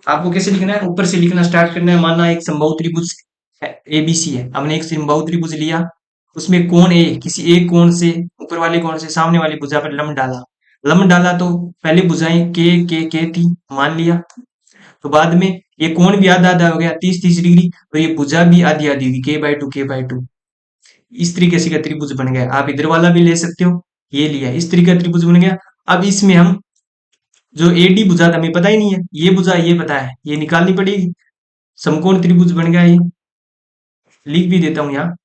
आपको कैसे लिखना है, ऊपर से लिखना स्टार्ट करना है। माना एक समबाहु त्रिभुज है, एबीसी है, हमने एक समबाहु त्रिभुज लिया, उसमें कोण ए, किसी एक कोण से, ऊपर वाले कोण से सामने वाली भुजा पर लंब डाला, लंब डाला तो पहले भुजाएं के थी, मान लिया, तो बाद में ये कोण भी आधा आधा हो गया, 30 30 डिग्री, तो ये भुजा भी आधी आधी हुई, के बाई 2 इस तरीके से का त्रिभुज बन गया। आप इधर वाला भी ले सकते हो, ये लिया, इस तरीके का त्रिभुज बन गया। अब इसमें हम जो एडी भुजा था हमें पता ही नहीं है, ये भुजा ये पता है, ये निकालनी पड़ेगी, समकोण त्रिभुज बन गया ये, लिख भी देता हूं यहाँ,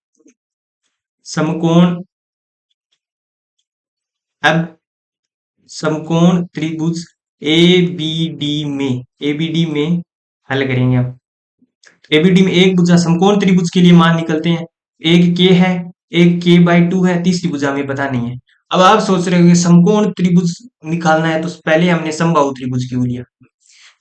समकोण, अब समकोण त्रिभुज ए बी डी में हल करेंगे हम। एबीडी में एक भुजा, समकोण त्रिभुज के लिए मान निकलते हैं, एक के है, एक के बाई 2 है, तीसरी भुजा हमें पता नहीं है। अब आप सोच रहे हो कि समकोण त्रिभुज निकालना है, तो पहले हमने समबाहु त्रिभुज क्यों लिया,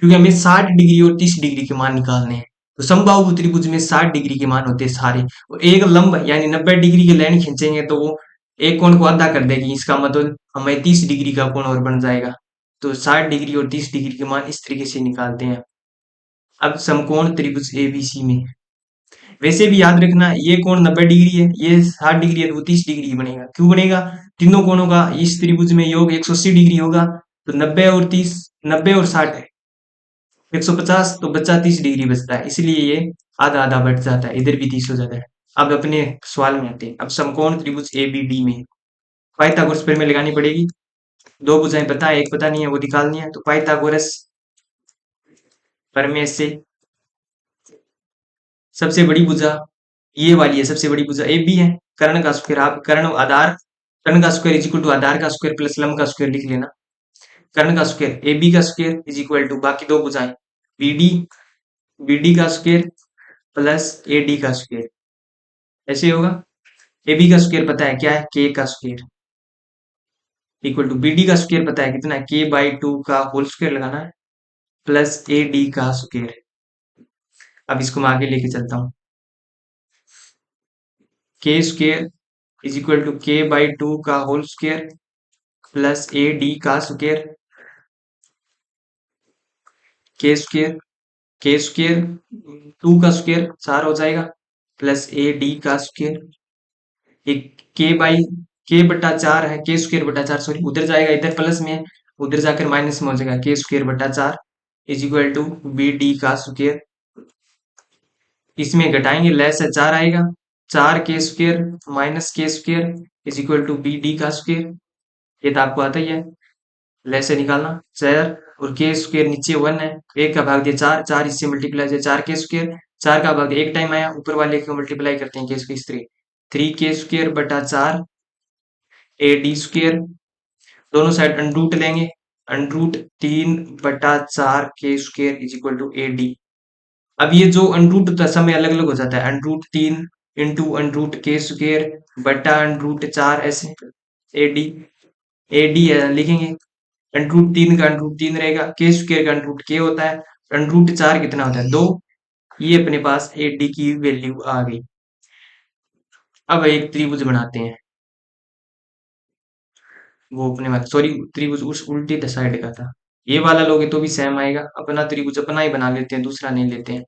क्योंकि हमें 60 डिग्री और 30 डिग्री के मान निकालने हैं। तो समबाहु त्रिभुज में 60 डिग्री के मान होते हैं सारे, और एक लंब यानी 90 डिग्री की लाइन खींचेंगे तो वो एक कोण को आधा कर देगी, इसका मतलब हमें 30 डिग्री का कोण और बन जाएगा। तो 60 डिग्री और 30 डिग्री के मान इस तरीके से निकालते हैं। अब समकोण त्रिभुज एबीसी में वैसे भी याद रखना ये कोण 90 डिग्री है, ये 60 डिग्री है, तो वो 30 डिग्री बनेगा। क्यों बनेगा? तीनों कोणों का इस त्रिभुज में योग 180 डिग्री होगा, तो 90 और 30, 90 और 60 है 150, तो बच्चा 30 डिग्री बचता है, इसलिए ये आधा आधा बढ़ जाता है, इधर भी 30 हो जाता है। अब अपने सवाल में आते हैं। अब समकोण त्रिभुज ABD में पाइथागोरस प्रमेय लगानी पड़ेगी। दो भुजाएं पता है, एक पता नहीं है, वो निकालनी है। तो पाइथागोरस प्रमेय से सबसे बड़ी भुजा ये वाली है, सबसे बड़ी भुजा AB है। कर्ण का स्क्वायर, आप कर्ण आधार, कर्ण का स्क्वायर इज इक्वल टू आधार का स्क्वायर प्लस लंब का स्क्वायर लिख लेना। कर्ण का स्क्वायर AB का स्क्वायर इज इक्वल टू बाकी दो भुजाएं BD, BD का स्क्वायर प्लस AD का स्क्वायर, ऐसे होगा। AB का स्क्वायर पता है क्या है, K का स्क्वायर इक्वल टू BD का स्क्वायर पता है कितना है, K/2 का होल स्क्वायर लगाना है प्लस AD का स्क्वायर। अब इसको मैं आगे लेके चलता हूँ। K square is equal to K/2 का होल स्क्वायर प्लस AD का स्क्वायर, के स्क्वायर 2 का स्क्वायर 4 हो जाएगा प्लस AD का स्क्वायर, एक K/4 है, K² बटा 4 सॉरी, उधर जाएगा, इधर प्लस में है, उधर जाकर माइनस में हो जाएगा, K² बटा 4 इज इक्वल टू BD का स्क्वायर। इसमें घटाएंगे, लेस है 4 आएगा, 4K² minus K² is equal to BD का स्क्वायर। ये तो आपको आता ही है, लेस से निकालना 4, और K² नीचे 1 है, एक का भाग दिया 4, 4 इससे मल्टीप्लाई है 4K², 4 का भाग एक टाइम आया, ऊपर वाले को मल्टीप्लाई करते हैं K² 3K² बटा 4 AD², दोनों साइड अंडरूट लेंगे, √3/4K² is equal to AD। अब ये जो अंडरूट होता है सब में अलग अलग हो जाता है, √3 इंटू √K² बटा √4 ऐसे AD, AD है लिखेंगे, √3 का √3 रहेगा, K² का √K होता है, √4 कितना होता है 2। ये अपने पास AD की वैल्यू आ गई। अब एक त्रिभुज बनाते हैं, वो अपने वाला सॉरी त्रिभुज उस उल्टी साइड का था, ये वाला लोगे तो भी सेम आएगा। अपना त्रिभुज अपना ही बना लेते हैं, दूसरा नहीं लेते हैं।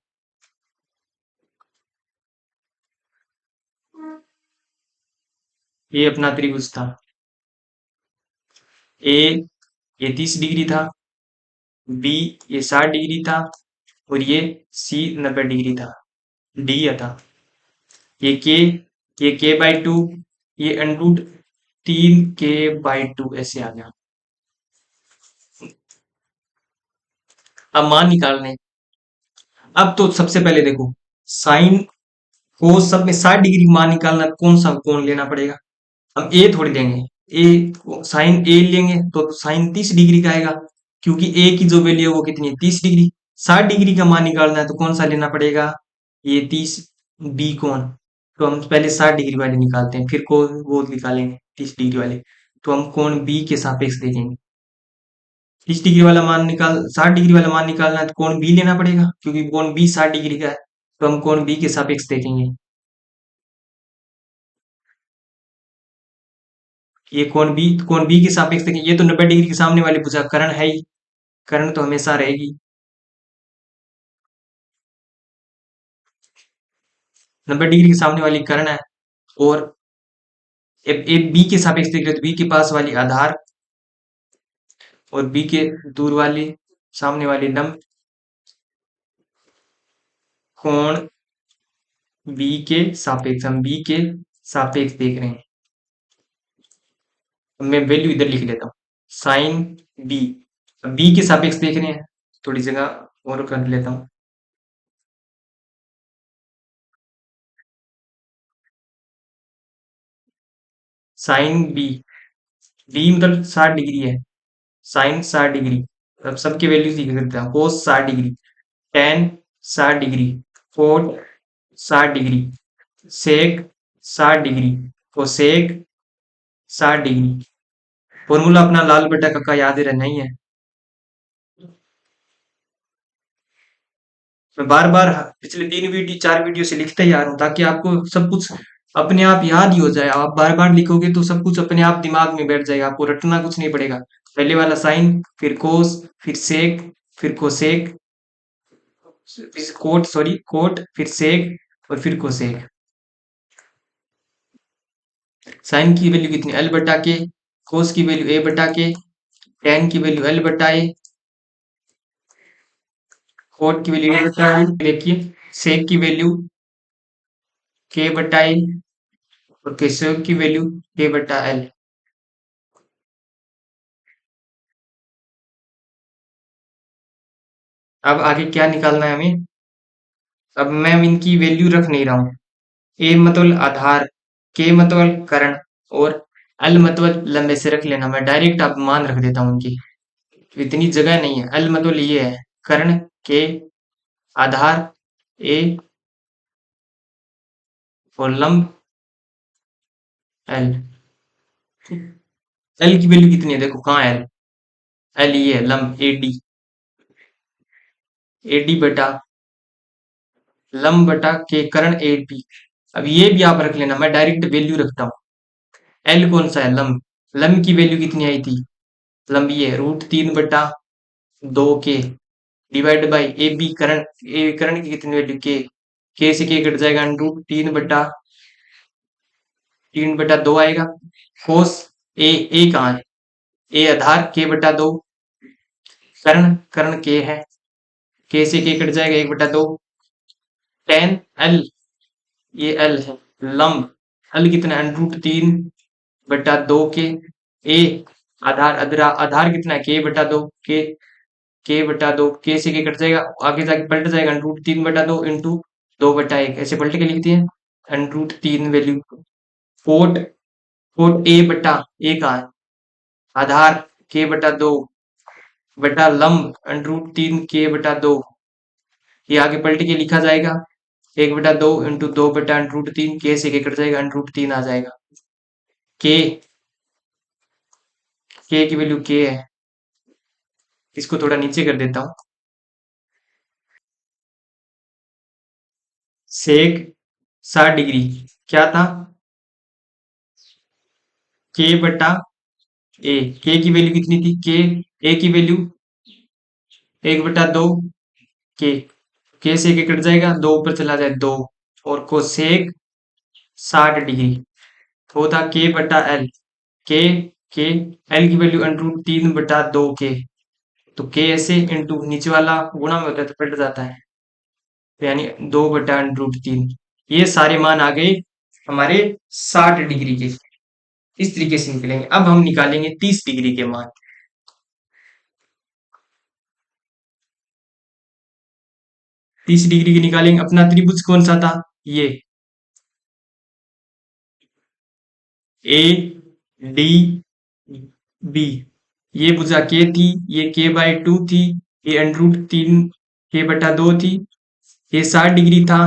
ये अपना त्रिभुज था, ए ये 30 डिग्री था, बी ये 60 डिग्री था, और ये सी 90 डिग्री था, डी ये था। ये K/2, ये √3K/2 ऐसे आ गया। अब मान निकालने, अब तो सबसे पहले देखो साइन कोस सब में 60 डिग्री मान निकालना, कौन सा कोण लेना पड़ेगा। हम ए थोड़ी लेंगे, ए साइन ए लेंगे तो साइन 30 डिग्री का आएगा, क्योंकि ए की जो वैल्यू है वो कितनी है 30 डिग्री। 60 डिग्री का मान निकालना है तो कौन सा लेना पड़ेगा, ये 30 बी कोण। तो हम पहले 60 डिग्री वाले निकालते हैं, फिर को वो निकालेंगे 30 डिग्री वाले। तो हम कोण बी के सापेक्ष देखेंगे, 30 डिग्री वाला मान निकाल 60 डिग्री वाला मान निकालना है तो कोण बी लेना पड़ेगा, क्योंकि कोण बी 60 डिग्री का है। तो हम कोण बी के सापेक्ष देखेंगे, ये कोण बी के सापेक्ष देखेंगे, ये तो 90 डिग्री के सामने वाली भुजा कर्ण है ही, कर्ण तो हमेशा रहेगी। 90 डिग्री के सामने वाली कर्ण है, और एक बी के सापेक्ष देख रहे तो बी के पास वाली आधार, और बी के दूर वाली सामने वाली लंब, कोण बी के सापेक्ष, हम बी के सापेक्ष देख रहे हैं। मैं वैल्यू इधर लिख लेता हूँ, साइन बी, बी के सापेक्ष देख रहे हैं, थोड़ी जगह और कर लेता हूँ। साइन बी, बी मतलब 60 डिग्री है, साइन 60 डिग्री, अब सबके वैल्यूज लिख देता हूँ। Cos 60 degree, tan 60 degree, cot 60 degree, sec 60 degree, cosec 60 degree. Formula अपना लाल बटा कक्का याद रह नहीं है, मैं बार बार पिछले 3 वीडियो 4 वीडियो से लिखता ही आ रहा हूँ, ताकि आपको सब कुछ अपने आप याद ही हो जाए। आप बार बार लिखोगे तो सब कुछ अपने आप दिमाग में बैठ जाएगा, आपको रटना कुछ नहीं पड़ेगा। पहले वाला साइन, फिर कोस, फिर सेक, फिर कोसेक, कोट सॉरी कोट, फिर सेक, और फिर कोसेक। साइन की वैल्यू कितनी, एल बटा के, कोस की वैल्यू ए बटा के, टेन की वैल्यू एल बटा ए, कोट की वैल्यू ए बटा ए। देखिए सेक की वैल्यू के बटा ए और केसव की वैल्यू के बटा एल। अब आगे क्या निकालना है हमें, अब मैं इनकी वैल्यू रख नहीं रहा हूँ। ए मतलब आधार, के मतलब करण और एल मतलब लंबे से रख लेना, मैं डायरेक्ट अब मान रख देता हूँ उनकी, इतनी जगह नहीं है। एल मतलब ये है कर्ण, के, आधार ए और लंब एल। एल की वैल्यू कितनी है, देखो कहाँ है एल, एल ये है लंब ए डी, ए डी बटा लंब बटा के कर्ण ए डी। अब ये भी आप रख लेना, मैं डायरेक्ट वैल्यू रखता हूँ। एल कौन सा है, लंब, लंब की वैल्यू कितनी आई थी, लंब ये √3/2 के डिवाइड बाई ए बी करण, ए करण की कितनी वैल्यू के से के कट जाएगा, √3/3/2 आएगा। कोस ए कहाँ है, ए आधार के/2, कर्ण कर्ण के है, के से के कट जाएगा 1/2, टेन एल, ये एल है लंब, एल कितना है √3/2 के, ए आधार अधरा आधार कितना है के/2 के/2, के से के कट जाएगा, आगे जाके पलट जाएगा √3/2 इंटू 2/1, ऐसे पलट के लिखते हैं √3 वैल्यू। कोट कोट ए का है आधार के/2 बटा लंब √3 के/2, ये आगे पलट के लिखा जाएगा 1/2 इंटू 2/√3, के से के कट जाएगा √3 आ जाएगा। के की वैल्यू के है, इसको थोड़ा नीचे कर देता हूँ। सेक 60 डिग्री क्या था, के/ए, के की वैल्यू कितनी थी, ए की वैल्यू 1/2 के से के कट जाएगा, 2 ऊपर चला जाए 2, और कोसेक 60 डिग्री वो था के/एल, के के एल की वैल्यू √3/2 के, तो के ऐसे इंटू नीचे वाला गुणा में होता है तो पलट जाता है, तो यानी 2/√3। ये सारे मान आ गए हमारे 60 डिग्री के, इस तरीके से निकलेंगे। अब हम निकालेंगे 30 डिग्री के मान। 30 डिग्री के निकालेंगे, अपना त्रिभुज कौन सा था, ये ए डी बी, ये भुजा के थी, ये के/2 थी, ये √3 के/2 थी, ये 60 डिग्री था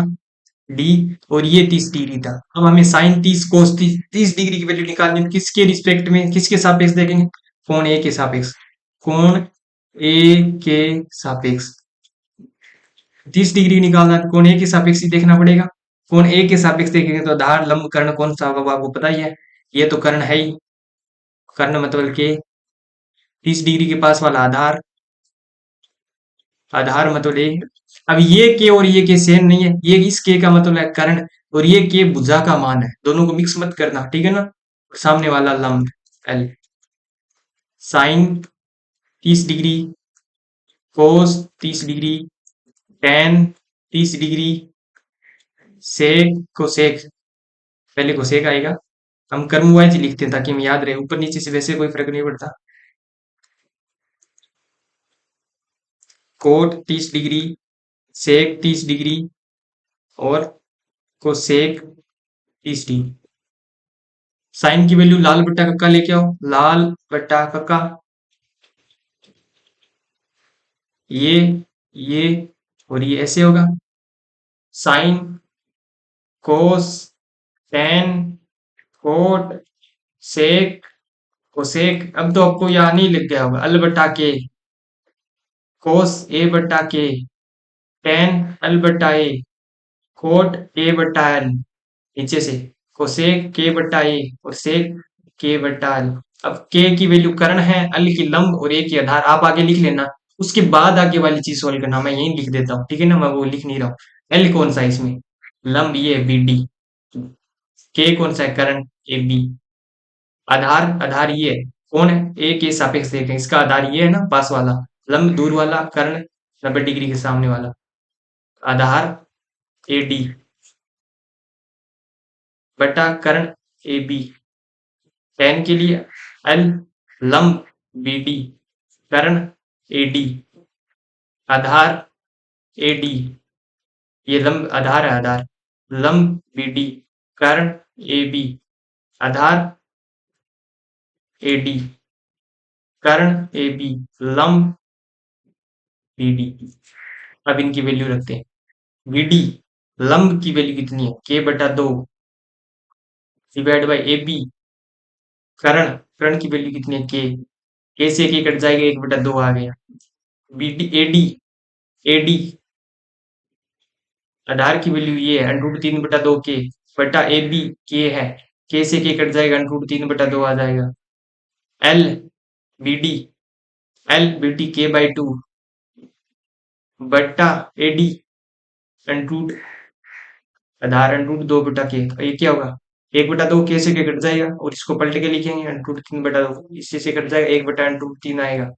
डी, और ये 30 डिग्री था। अब हमें साइन 30 कोस 30 डिग्री की वैल्यू निकालनी है, किसके रिस्पेक्ट में, किसके सापेक्ष देखेंगे, कोण ए के सापेक्ष, कोण ए के सापेक्ष 30 डिग्री निकालना है, कोण ए के सापेक्ष ही देखना पड़ेगा। कोण ए के सापेक्ष देखेंगे तो आधार लंब कर्ण कौन सा होगा वो आपको पता ही है, ये तो कर्ण है ही, कर्ण मतलब के, 30 डिग्री के पास वाला आधार, आधार मतलब ए। अब ये के और ये के सेम नहीं है, ये इस के का मतलब है कर्ण और ये के भुजा का मान है, दोनों को मिक्स मत करना, ठीक है ना। सामने वाला लंब L, sine 30 degree, cos 30 degree, tan 30 degree, sec cosec, पहले कोसेक आएगा, हम कर्म वाइज लिखते हैं ताकि हमें याद रहे, ऊपर नीचे से वैसे कोई फर्क नहीं पड़ता। कोट 30 डिग्री, सेक 30 डिग्री और कोसेक 30 डिग्री। साइन की वैल्यू लाल बट्टा कक्का लेके आओ, लाल बट्टा कक्का, ये ये और ये ऐसे होगा, sine cos tan cot sec cosec. अब तो आपको यहाँ नहीं लग गया होगा, अल बट्टा के, कोस a/k, ten l/a, coat a/l, नीचे से कोसेक k/a और सेक k/l। अब k की वैल्यू कर्ण है, l की लंब और a की आधार, आप आगे लिख लेना, उसके बाद आगे वाली चीज सॉल्व करना, मैं यही लिख देता हूँ, ठीक है ना, मैं वो लिख नहीं रहा हूँ। l कौन सा है इसमें, लंब ये बी डी, के कौन सा है, करण ए बी, आधार आधार ये है, कौन है, ए के सापेक्ष देखें, इसका आधार ये है ना पास वाला, लंब दूर वाला, कर्ण 90 डिग्री के सामने वाला, आधार ए डी बटा कर्ण ए बी, टेन के लिए एल, लंब बी डी, कर्ण ए डी, आधार ए डी, ये लंब आधार है, आधार लंब बी डी, कर्ण ए बी, आधार ए डी, कर्ण ए बी, लंब बी डी। अब इनकी वैल्यू रखते हैं, बी डी लंब की वैल्यू कितनी है, के बटा दो divide by A B, Karna Karna की वैल्यू कितनी है, के से के कट जाएगा, एक बटा दो आ गया, बी डी ए डी आधार की वैल्यू ये है, अंडरूट 3/2 के बटा ए बी, के से के कट जाएगा, अंडरूट 3/2 आ जाएगा, L B D, K by 2 बटा ए डी, अंडरूट आधार अंडरूट 2/के, ये क्या होगा, 1/2 के से के कट जाएगा, और इसको पलट के लिखेंगे, अंडरूट 3/2, इससे से कट जाएगा, 1/√3 आएगा,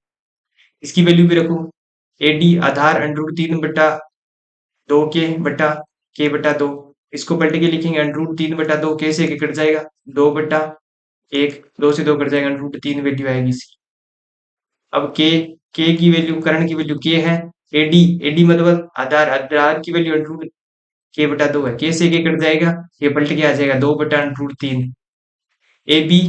इसकी वैल्यू भी रखो, ए डी आधार अंडरूट 3/2 के बटा दो, इसको पलट के लिखेंगे, अंडरूट 3/2 के से के कट जाएगा, 2/1, 2 से 2 कट जाएगा, अंडरूट 3 वैल्यू आएगी इसकी। अब के की वैल्यू, कर्ण की वैल्यू के है, एडी मतलब आधार आधार की वैल्यू अंडरूट के बटा 2 है, के से के कट जाएगा, ये पलट के आ जाएगा, 2/√3, ए बी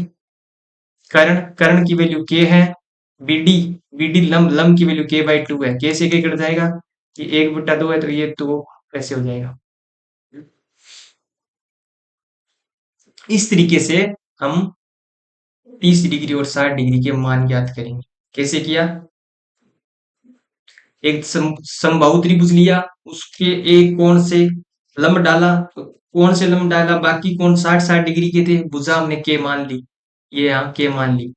कर्ण कर्ण की वैल्यू के है, बीडी बीडी लंब की वैल्यू के बाई 2 है, के से के कट जाएगा, ये 1/2 है, तो ये तो ऐसे हो जाएगा। इस तरीके से हम 30 डिग्री और 60 डिग्री के मान ज्ञात करेंगे। कैसे किया, एक समबाहु त्रिभुज लिया, उसके एक कोण से लंब डाला, तो कोण से लंब डाला, बाकी कोण 60-60 डिग्री के थे, भुजा हमने के मान ली, ये यहाँ के मान ली,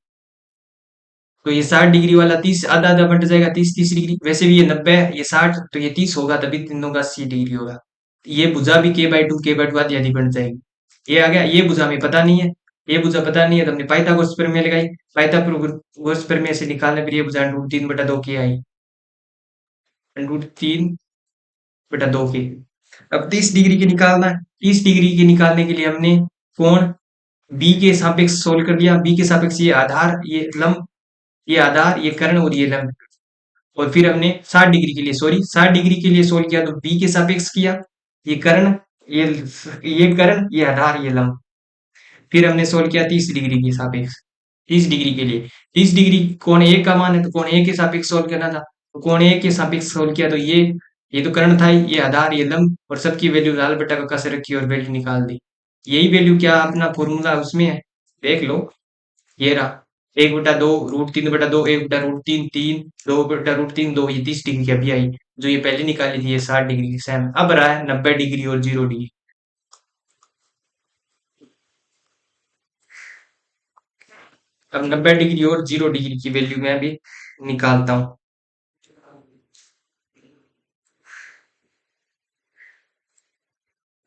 तो ये 60 डिग्री वाला 30 आधा आधा बट जाएगा, 30-30 डिग्री, वैसे भी ये 90 है, ये 60, तो ये 30 होगा, तभी तीनों का 80 डिग्री होगा, ये भुजा भी के बाई टू आधी आधी बन जाएगी, ये आ गया, ये भुजा हमें पता नहीं है, ये भुजा पता नहीं है, तो हमने पाइथागोरस प्रमेय लगाई, पाइथागोरस प्रमेय से निकालने पर ये भुजा √3/2 की आई, √3/2 की। अब 30 डिग्री की निकालना है, 30 डिग्री की निकालने के लिए हमने कोण बी के सापेक्ष सोल्व कर लिया, बी के सापेक्ष ये आधार, ये लंब, ये आधार, ये कर्ण और ये लंब, और फिर हमने 60 डिग्री के लिए, सॉरी 60 डिग्री के लिए सोल्व किया, तो बी के सापेक्ष किया, ये कर्ण, ये ये कर्ण, ये आधार, ये लंब, फिर हमने सोल्व किया 30 डिग्री के सापेक्ष, 30 डिग्री के लिए, 30 डिग्री कोण ए का मान है, तो कोण ए के सापेक्ष सोल्व करना था, तो कोण ए के सापेक्ष सोल्व किया, तो ये तो कर्ण था ही, ये आधार, ये लंब, और सबकी वैल्यू लाल बटा कक्का से रखी और वैल्यू निकाल दी, यही वैल्यू क्या अपना फॉर्मूला उसमें है, देख लो, ये रहा, 1/2 √3/2, 1/√3 3, 2/√3 2, ये 30 डिग्री की अभी आई, जो ये पहले निकाली थी, ये 60 डिग्री सेम, अब रहा है 90 डिग्री और 0 डिग्री। अब 90 डिग्री और 0 डिग्री की वैल्यू मैं अभी निकालता हूं,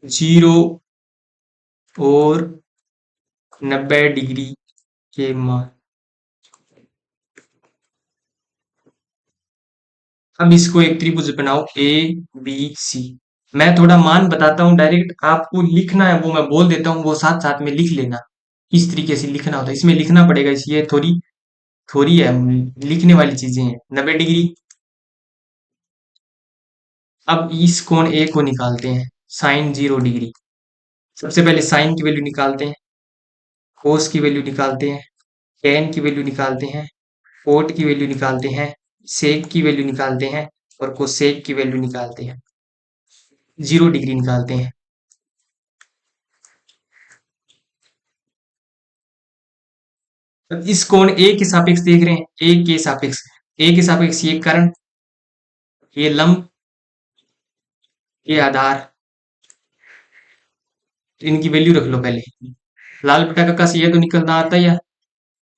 0 और 90 डिग्री के मान। अब इसको एक त्रिभुज बनाओ ए बी सी, मैं थोड़ा मान बताता हूँ, डायरेक्ट आपको लिखना है वो मैं बोल देता हूँ, वो साथ साथ में लिख लेना, किस तरीके से लिखना होता है, इसमें लिखना पड़ेगा, इसलिए थोड़ी थोड़ी है, लिखने वाली चीजें हैं। 90 डिग्री, अब इस कोण ए को निकालते हैं, साइन 0 डिग्री, सबसे पहले साइन की वैल्यू निकालते हैं, कोस की वैल्यू निकालते हैं, टेन की वैल्यू निकालते हैं, कोट की वैल्यू निकालते हैं, सेक की वैल्यू निकालते हैं, और कोसेक की वैल्यू निकालते हैं, 0 डिग्री निकालते हैं। अब इस कोण ए के सापेक्ष देख रहे हैं, ए के सापेक्ष ये कर्ण, ये लंब, ये आधार, तो इनकी वैल्यू रख लो पहले, लाल बटा कक्का से ये तो निकलना आता ही है,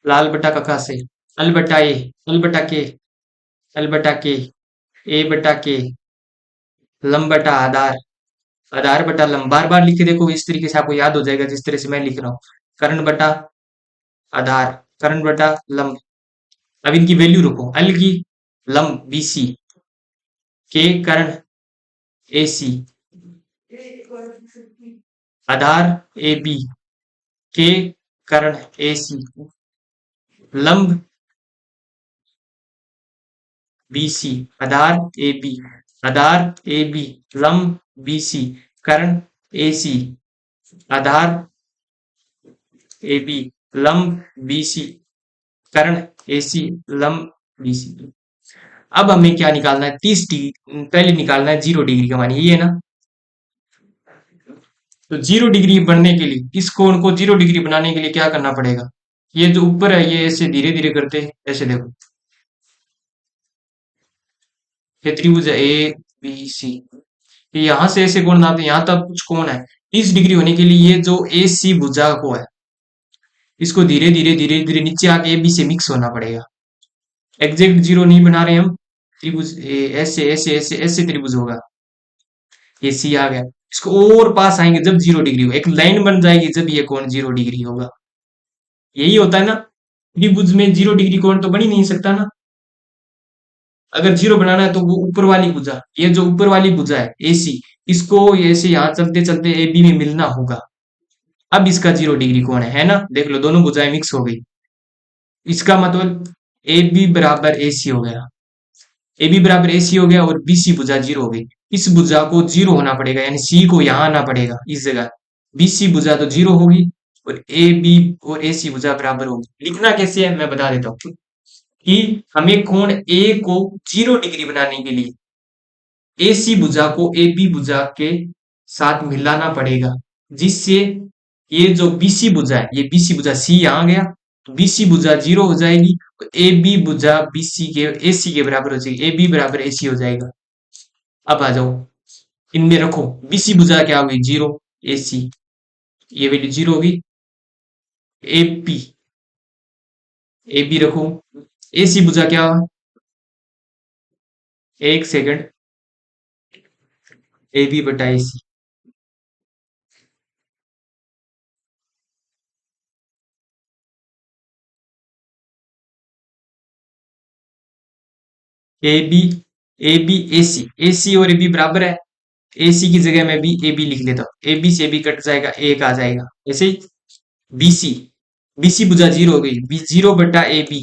लाल बटा कक्का से अल बटा ए, अल बटा के, अल बटा के, ए बटा के, लंब बटा आधार, आधार बटा लंब, बार बार लिख के देखो, इस तरीके से आपको याद हो जाएगा जिस तरह से मैं लिख रहा हूँ। कर्ण बटा आधार, कर्ण बटा लंब। अब इनकी वैल्यू रखो, एल की लंब बीसी, के कर्ण एसी, आधार ए बी, के कर्ण एसी, लंब बीसी, आधार ए बी, आधार ए बी, लंब बीसी, कर्ण एसी, आधार ए बी, लंब बीसी, कर्ण एसी, लंब बीसी। अब हमें क्या निकालना है, 30 डिग्री पहले निकालना है, 0 डिग्री का मान ये है ना। तो 0 डिग्री बनने के लिए, इस कोण को 0 डिग्री बनाने के लिए क्या करना पड़ेगा, ये जो ऊपर है ये ऐसे धीरे धीरे करते हैं, ऐसे देखो, ये त्रिभुज है ए बी सी, यहां से ऐसे कोण बनाते हैं, यहाँ तक कुछ कोण है। 30 डिग्री होने के लिए ये जो ए सी भुजा को है, इसको धीरे धीरे धीरे धीरे नीचे आके ए बी से मिक्स होना पड़ेगा। एग्जैक्ट 0 नहीं बना रहे हम, त्रिभुज ऐसे ऐसे ऐसे ऐसे त्रिभुज होगा, ये सी आ गया। इसको और पास आएंगे जब 0 डिग्री हो, एक लाइन बन जाएगी जब ये कोण 0 डिग्री होगा। यही होता है ना, त्रिभुज में 0 डिग्री कोण तो बन ही नहीं सकता ना। अगर 0 बनाना है तो वो ऊपर वाली भुजा, ये जो ऊपर वाली भुजा है एसी, इसको ऐसे यहाँ चलते चलते ए बी में मिलना होगा। अब इसका 0 डिग्री कोण है ना, देख लो दोनों भुजाएं मिक्स हो गई। इसका मतलब ए बी बराबर ए सी हो गया, ए बी बराबर ए सी हो गया, और बी सी भुजा 0 हो गई। इस भुजा को 0 होना पड़ेगा, यानी सी को यहाँ आना पड़ेगा इस जगह। बी सी भुजा तो 0 होगी, और ए बी और ए सी भुजा बराबर होगी। लिखना कैसे है मैं बता देता हूँ, कि हमें कोण ए को 0 डिग्री बनाने के लिए ए सी भुजा को ए बी भुजा के साथ मिलाना पड़ेगा, जिससे ये जो बीसी भुजा है, ये बीसी भुजा सी यहाँ गया, तो बीसी भुजा 0 हो जाएगी, तो ए बी भुजा बीसी के ए सी के बराबर हो जाएगी, ए बी बराबर ए सी हो जाएगा। अब आ जाओ, इनमें रखो, बीसी भुजा क्या होगी 0, ए सी, ये वैल्यू 0 होगी। ए पी, ए बी रखो, ए सी भुजा क्या होगा, एक सेकंड, ए बी बटा ए सी, ए बी, ए बी ए सी, ए सी और ए बी बराबर है, ए सी की जगह मैं भी ए बी लिख लेता हूँ, ए बी से बी कट जाएगा, एक आ जाएगा, ऐसे ही बीसी, बीसी भुजा 0 हो गई, बी 0 बटा A B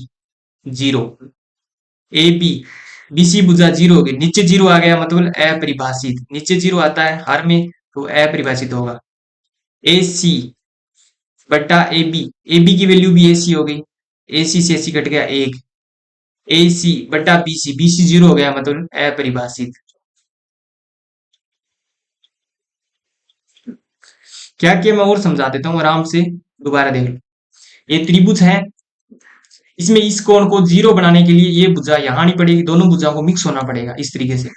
0, A B, BC भुजा 0 हो गई, नीचे 0 आ गया मतलब अपरिभाषित, नीचे 0 आता है हर में तो अपरिभाषित होगा। ए सी बटा ए बी, ए बी की वैल्यू भी ए सी हो गई, ए सी से ए सी कट गया एक, ए सी बटा बी सी, बी सी 0 हो गया मतलब अपरिभाषित। क्या किया मैं और समझा देता हूँ आराम से, दोबारा देख लो। ये त्रिभुज है, इसमें इस कोण को 0 बनाने के लिए ये भुजा यहाँ आनी पड़ेगी, दोनों भुजाओं को मिक्स होना पड़ेगा इस तरीके से।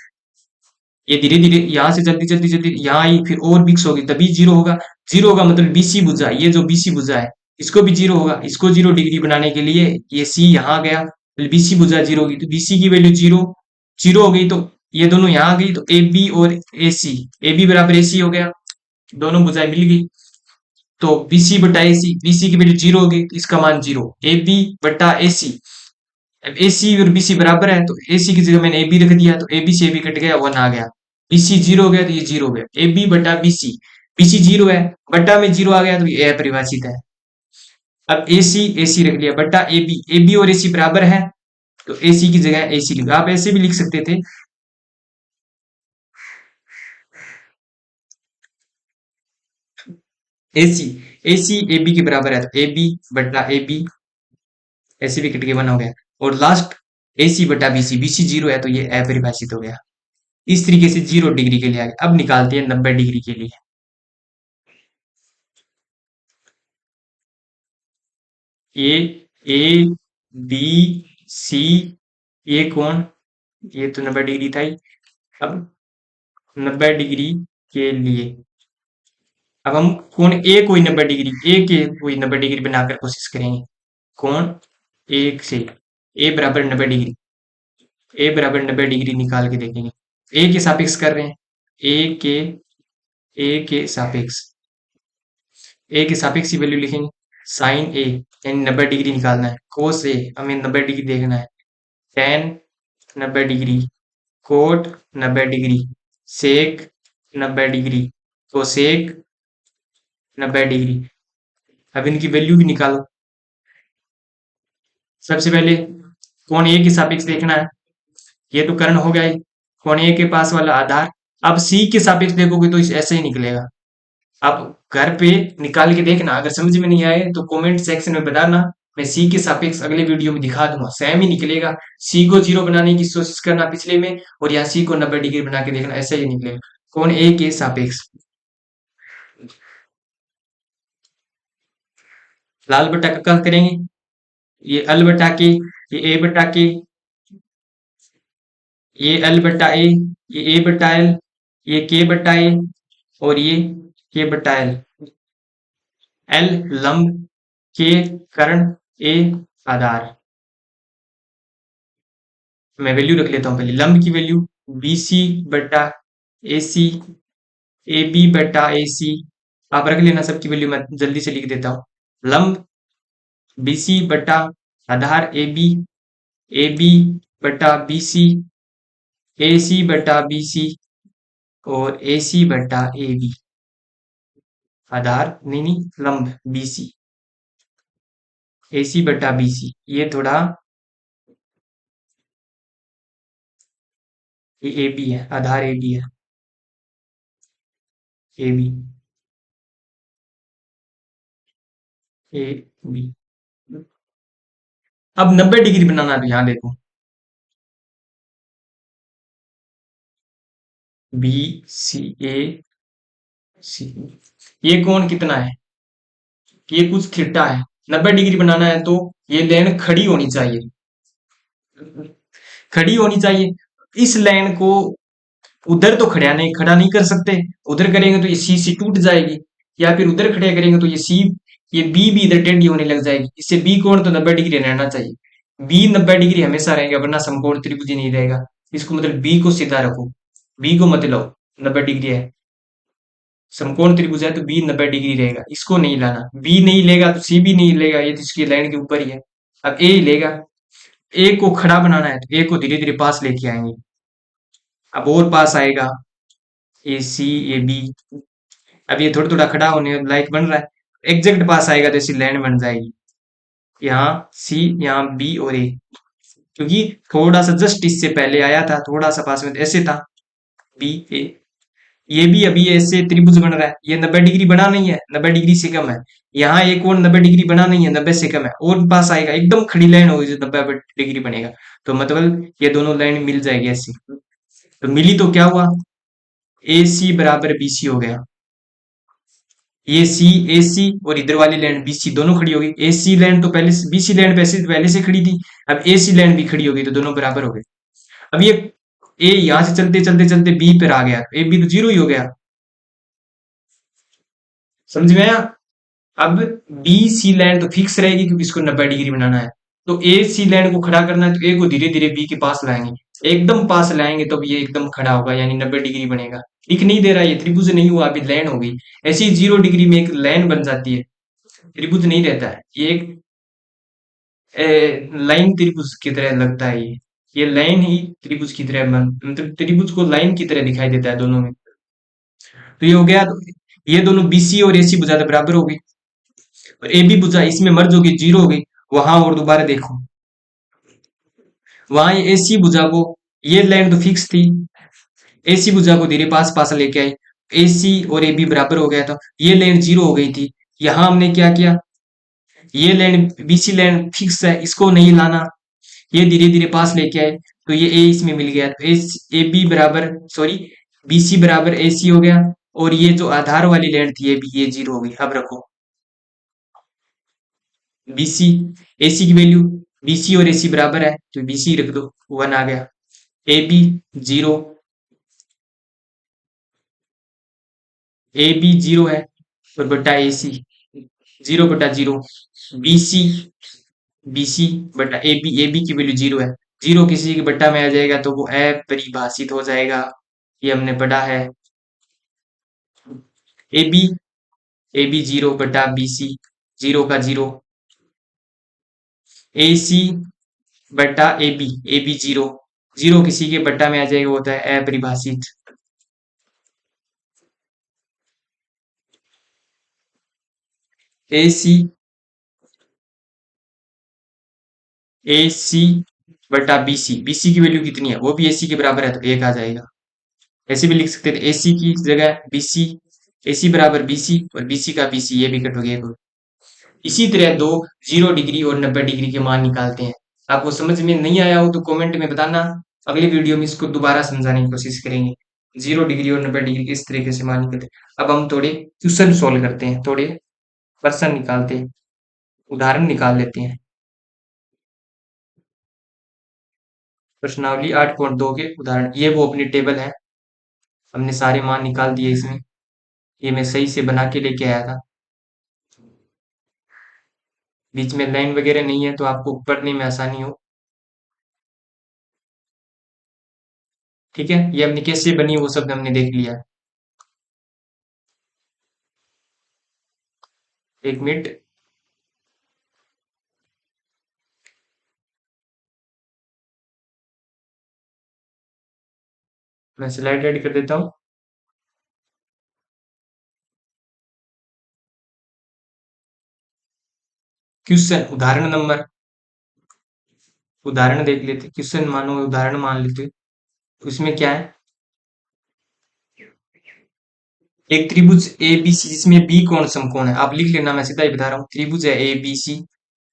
ये धीरे धीरे यहाँ से चलती चलती चलती यहाँ आई, फिर और मिक्स होगी तभी 0 होगा। 0 होगा मतलब बीसी भुजा, ये जो बीसी भुजा है इसको भी 0 होगा, इसको 0 डिग्री बनाने के लिए ये सी यहाँ गया, बीसी भुजा 0 होगी, तो बीसी की वैल्यू 0, 0 हो गई, तो ये दोनों यहाँ आ गई, तो ए बी और ए सी, ए बी बराबर ए सी हो गया, दोनों भुजाएं मिल गई। तो बीसी बटा ए सी, बीसी की वैल्यू 0 होगी, तो इसका मान 0, ए बी बटा ए सी। अब ए सी और बी सी बराबर है, तो ए सी की जगह मैंने ए बी रख दिया, तो ए बी से ए बी कट गया, 1 आ गया, बी सी 0 हो गया, तो ये 0 हो गया, ए बी बटा बी सी, बी सी 0 है, बटा में 0 आ गया, तो ये अपरिभाषित है। अब ए सी रख लिया, बटा ए बी और ए सी बराबर है, तो ए सी की जगह ए सी लिखा, आप ऐसे भी लिख सकते थे, ए सी, ए सी ए बी के बराबर है, तो ए बी बटा ए बी, ऐसे भी कट के 1 हो गया, और लास्ट ए सी बटा बी सी, बी सी 0 है, तो ये अपरिभाषित हो गया। इस तरीके से 0 डिग्री के लिए आ गया। अब निकालते हैं 90 डिग्री के लिए। ये ए बी सी, ये कौन, ये तो 90 डिग्री था ही। अब 90 डिग्री के लिए अब हम कोण ए कोई 90 डिग्री, ए के कोई 90 डिग्री बनाकर कोशिश करेंगे। कोण एक से ए बराबर 90 डिग्री, ए बराबर 90 डिग्री निकाल के देखेंगे। ए के सापेक्ष कर रहे हैं, ए के ए के सापेक्ष की वैल्यू लिखेंगे। साइन ए यानी 90 डिग्री निकालना है। कोस ए हमें 90 डिग्री देखना है। टेन 90 डिग्री, कोट 90 डिग्री, सेक 90 डिग्री, कोसेक 90 डिग्री। अब इनकी वैल्यू भी निकालो। सबसे पहले कोण ए के सापेक्ष देखना है। ये तो कर्ण हो गया ही। कोण ए के पास वाला आधार। अब सी के सापेक्ष देखोगे तो ऐसे ही निकलेगा। अब घर पे निकाल के देखना, अगर समझ में नहीं आए तो कमेंट सेक्शन में बताना। मैं सी के सापेक्ष अगले वीडियो में दिखा दूंगा, सेम ही निकलेगा। सी को 0 बनाने की कोशिश करना पिछले में, और यहाँ सी को 90 डिग्री बना के देखना, ऐसे ही निकलेगा। कौन ए के सापेक्ष लाल बटा का करेंगे, ये अल बटा के, ये ए बटा के, ये एल बटा ए, ये ए बटा एल, ये के बटा ए, और ये के बटा एल। एल लंब, के कर्ण, ए आधार। मैं वैल्यू रख लेता हूं पहले। लंब की वैल्यू बी सी बटा ए सी, ए बी बटा ए सी। आप रख लेना सबकी वैल्यू, मैं जल्दी से लिख देता हूं। लंब बी सी बटा आधार ए बी बटा बी सी, ए सी बटा बी सी, और ए सी बटा ए बी। आधार नहीं, लंब बी सी, ए सी बटा बी सी। ये थोड़ा, ये ए बी है, आधार ए बी है, ए बी, ए बी। अब 90 डिग्री बनाना है, तो यहां देखो बी सी ए सी। ये कोण कितना है, ये कुछ थीटा है। 90 डिग्री बनाना है तो ये लाइन खड़ी होनी चाहिए, खड़ी होनी चाहिए। इस लाइन को उधर तो खड़ा नहीं कर सकते। उधर करेंगे तो ये सी टूट जाएगी, या फिर उधर खड़े करेंगे तो ये बी भी इधर टेढ़ी होने लग जाएगी। इससे बी कोण तो 90 डिग्री रहना चाहिए। बी 90 डिग्री हमेशा रहेगा, वरना समकोण त्रिभुज ही नहीं रहेगा। इसको मतलब बी को सीधा रखो, बी को मत लो। 90 डिग्री है, समकोण त्रिभुज है, तो बी 90 डिग्री रहेगा। इसको नहीं लाना, बी नहीं लेगा तो सी भी नहीं लेगा, ये तो इसकी लाइन के ऊपर ही है। अब ए ही लेगा। ए को खड़ा बनाना है तो ए को धीरे धीरे पास लेके आएंगे। अब और पास आएगा ए सी ए बी। अब ये थोड़ा थोड़ा खड़ा होने लायक बन रहा है। एग्जैक्ट पास आएगा तो ऐसी लाइन बन जाएगी। यहाँ सी, यहाँ बी और ए, क्योंकि थोड़ा सा जस्ट इससे पहले आया था, थोड़ा सा पास में तो ऐसे था बी ए। ये भी अभी ऐसे त्रिभुज बन रहा है, ये 90 डिग्री बना नहीं है, 90 डिग्री से कम है। यहाँ एक और 90 डिग्री बना नहीं है, 90 से कम है, और पास आएगा। एकदम खड़ी लाइन होगी जो 90 डिग्री बनेगा, तो मतलब ये दोनों लाइन मिल जाएगी ऐसी। तो मिली तो क्या हुआ, ए सी बराबर बी सी हो गया। ये सी ए सी और इधर वाली लाइन बी सी दोनों खड़ी होगी। ए सी लाइन तो पहले से, बी सी लाइन पहले से खड़ी थी, अब ए सी लाइन भी खड़ी होगी, तो दोनों बराबर हो गए। अब ये ए यहां से चलते चलते चलते बी पर आ गया, ए बी तो 0 ही हो गया। समझ में आया। अब बी सी लाइन तो फिक्स रहेगी, क्योंकि इसको 90 डिग्री बनाना है। तो ए सी लाइन को खड़ा करना है, तो ए को धीरे धीरे बी के पास लाएंगे। एकदम पास लाएंगे तो ये एकदम खड़ा होगा, यानी 90 डिग्री बनेगा। दिख नहीं दे रहा, ये त्रिभुज नहीं हुआ, अभी लाइन हो गई। ऐसी 0 डिग्री में एक लाइन बन जाती है, त्रिभुज नहीं रहता है। ये एक लाइन त्रिभुज की तरह लगता है। ये लाइन ही त्रिभुज की तरह मतलब त्रिभुज को लाइन की तरह दिखाई देता है दोनों में। तो ये हो गया। तो ये दोनों बीसी और एसी भुजा तो बराबर हो गई, और ए बी भुजा इसमें मर्ज हो गई, 0 हो गई। वहां और दोबारा देखो, वहां ये एसी भुजा को, ये लाइन तो फिक्स थी, एसी भुजा को धीरे पास पास लेके आई, एसी और ए बी बराबर हो गया था। ये लाइन 0 हो गई थी। यहां हमने क्या किया, ये लाइन बीसी लाइन फिक्स है, इसको नहीं लाना, ये धीरे धीरे पास लेके आए, तो ये ए इसमें मिल गया। तो ए बी बराबर, सॉरी, बीसी बराबर ए सी हो गया। और ये जो आधार वाली लाइन थी ये भी, ये 0 हो गई। अब रखो बीसी, एसी की वैल्यू, बीसी और एसी बराबर है तो बीसी रख दो, 1 आ गया। ए बी 0, ए बी 0 है, और बटा ए सी 0/0। बीसी, बीसी बटा ए बी की वैल्यू 0 है। 0 किसी के बट्टा में आ जाएगा तो वो अपरिभाषित हो जाएगा, ये हमने पढ़ा है। A B, A B 0/BC, 0 का 0। ए सी बटा ए बी 0, 0 किसी के बट्टा में आ जाएगा, वो होता है अपरिभाषित। ए सी बटा बी सी की वैल्यू कितनी है, वो भी ए सी के बराबर है तो 1 आ जाएगा। ऐसे भी लिख सकते थे, ए सी की जगह बी सी, ए सी बराबर बी सी, और बी सी का बी सी, ये भी कट हो गया। इसी तरह दो 0 डिग्री और 90 डिग्री के मान निकालते हैं। आपको समझ में नहीं आया हो तो कमेंट में बताना, अगली वीडियो में इसको दोबारा समझाने की कोशिश करेंगे। 0 डिग्री और 90 डिग्री किस तरीके से मान निकलते हैं। अब हम थोड़े क्वेश्चन सोल्व करते हैं, थोड़े प्रश्न निकालते हैं, उदाहरण निकाल लेते हैं। प्रश्नावली 8.2 के उदाहरण, ये वो अपनी टेबल है, हमने सारे मान निकाल दिए इसमें। ये मैं सही से बना के लेके आया था, बीच में लाइन वगैरह नहीं है तो आपको पढ़ने में आसानी हो। ठीक है, ये अपनी कैसे बनी वो सब हमने देख लिया। 1 मिनट, मैं स्लाइड रेडी कर देता हूँ। क्वेश्चन उदाहरण नंबर, उदाहरण देख लेते, क्वेश्चन मानो उदाहरण मान लेते। उसमें क्या है, एक त्रिभुज ए बी सी जिसमें बी कोण समकोण है। आप लिख लेना, मैं सीधा ही बता रहा हूँ, त्रिभुज है ए बी सी,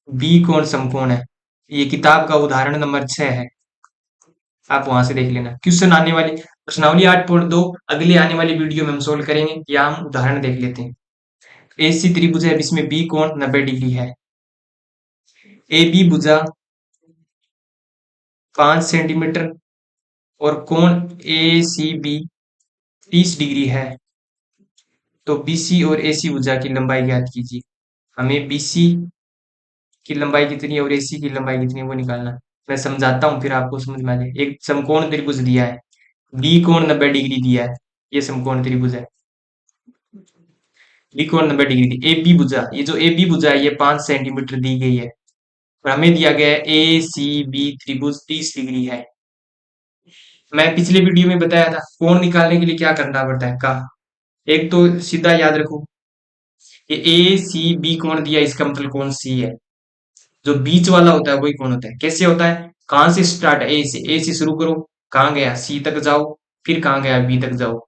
बी कोण समकोण है। ये किताब का उदाहरण नंबर 6 है, आप वहां से देख लेना। क्वेश्चन आने वाली प्रश्नावली 8.2 अगले आने वाली वीडियो में हम सोल्व करेंगे, या हम उदाहरण देख लेते हैं। ए सी त्रिभुज है जिसमें बी कोण 90 डिग्री है। ए बी भुजा 5 सेंटीमीटर और कोण ए सी बी 30 डिग्री है, तो बीसी और एसी भुजा की लंबाई ज्ञात कीजिए। हमें बीसी की लंबाई कितनी है और एसी की लंबाई कितनी है वो निकालना है। मैं समझाता हूँ फिर आपको समझ में आ जाए। एक समकोण त्रिभुज दिया है, बी कोण 90 डिग्री दिया है, ये समकोण त्रिभुज है, बी कोण 90 डिग्री दी। ए बी भुजा, ये जो ए बी भुजा है ये 5 सेंटीमीटर दी गई है, और हमें दिया गया है ए सी बी त्रिभुज 30 डिग्री है। मैं पिछले वीडियो में बताया था कोण निकालने के लिए क्या करना पड़ता है का। एक तो सीधा याद रखो, ये ए सी बी कोण दिया, इसका मतलब कोण सी है। जो बीच वाला होता है वही कोण होता है। कैसे होता है, कहां से स्टार्ट, ए से शुरू करो, कहां गया सी तक जाओ, फिर कहां गया बी तक जाओ,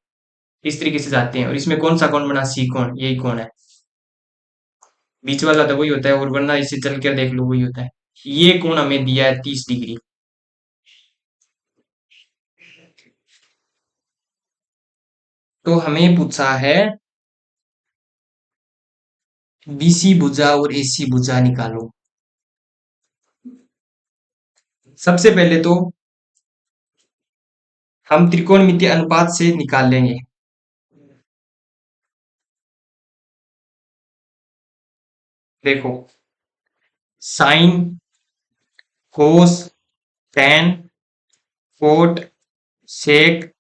इस तरीके से जाते हैं। और इसमें कौन सा कोण बना, सी कोण, यही कोण है। बीच वाला तो वही होता है, और वरना इसे चल कर देख लो वही होता है। ये कोण हमें दिया है 30 डिग्री। तो हमें पूछा है बीसी भुजा और एसी भुजा निकालो। सबसे पहले तो हम त्रिकोणमितीय अनुपात से निकाल लेंगे। देखो, sign, cos, tan, cot, sec,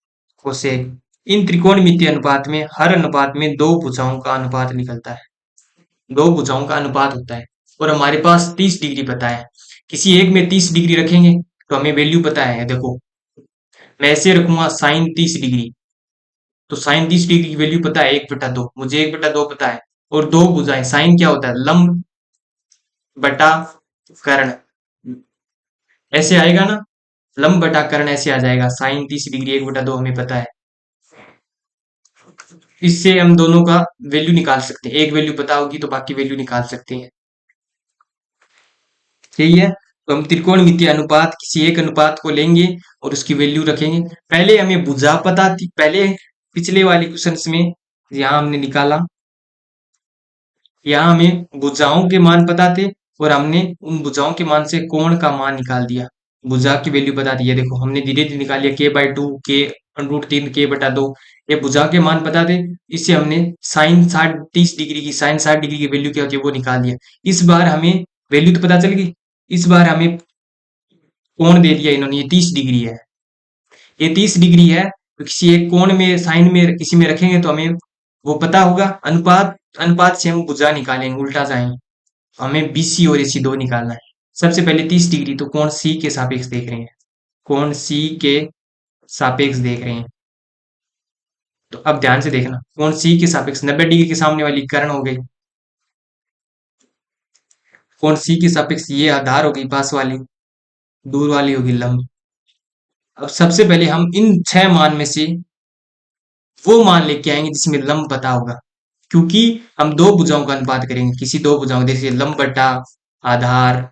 cosec, इन त्रिकोणमितीय अनुपात में हर अनुपात में दो भुजाओं का अनुपात निकलता है, दो भुजाओं का अनुपात होता है। और हमारे पास 30 डिग्री पता है, किसी एक में 30 डिग्री रखेंगे तो हमें वैल्यू पता है। देखो, मैं ऐसे रखूंगा साइन 30 डिग्री, तो साइन 30 डिग्री की वैल्यू पता है 1/2, मुझे 1/2 पता है। और दो भुजाएं, साइन क्या होता है, लंब बटा कर्ण, ऐसे आएगा ना, लंब बटा कर्ण ऐसे आ जाएगा। साइन 30 डिग्री 1/2 हमें पता है। इससे हम दोनों का वैल्यू निकाल सकते हैं, एक वैल्यू पता होगी तो बाकी वैल्यू निकाल सकते हैं। सही है, तो हम त्रिकोणमितीय अनुपात किसी एक अनुपात को लेंगे और उसकी वैल्यू रखेंगे। पहले हमें भुजा पता थी, पहले पिछले वाले क्वेश्चंस में यहाँ हमने निकाला, यहाँ हमें भुजाओं के मान पता थे और हमने उन भुजाओं के मान से कोण का मान निकाल दिया, भुजा की वैल्यू बता दी है। देखो, हमने धीरे धीरे निकाल लिया, k/2, के √3, k/2, ये भुजा के मान पता थे। इससे हमने साइन 30 डिग्री की, साइन 60 डिग्री की वैल्यू क्या होती है वो निकाल दिया। इस बार हमें वैल्यू तो पता चल गई, इस बार हमें कोण दे दिया इन्होंने, ये 30 डिग्री है, ये 30 डिग्री है। तो किसी एक कोण में, साइन में किसी में रखेंगे तो हमें वो पता होगा। अनुपात अनुपात से हम भुजा निकालेंगे, उल्टा जाएंगे। हमें बीसी और एसी दो निकालना है। सबसे पहले 30 डिग्री, तो कोण सी के सापेक्ष देख रहे हैं, कोण सी के सापेक्ष देख रहे हैं। तो अब ध्यान से देखना, कोण सी के सापेक्ष 90 डिग्री के सामने वाली कर्ण हो गई, कोण सी के सापेक्ष ये आधार होगी, पास वाली, दूर वाली होगी लंब। अब सबसे पहले हम इन 6 मान में से वो मान लेके आएंगे जिसमें लंब पता होगा, क्योंकि हम दो भुजाओं का अनुपात करेंगे, किसी दो भुजाओं, जैसे लंब बटा आधार,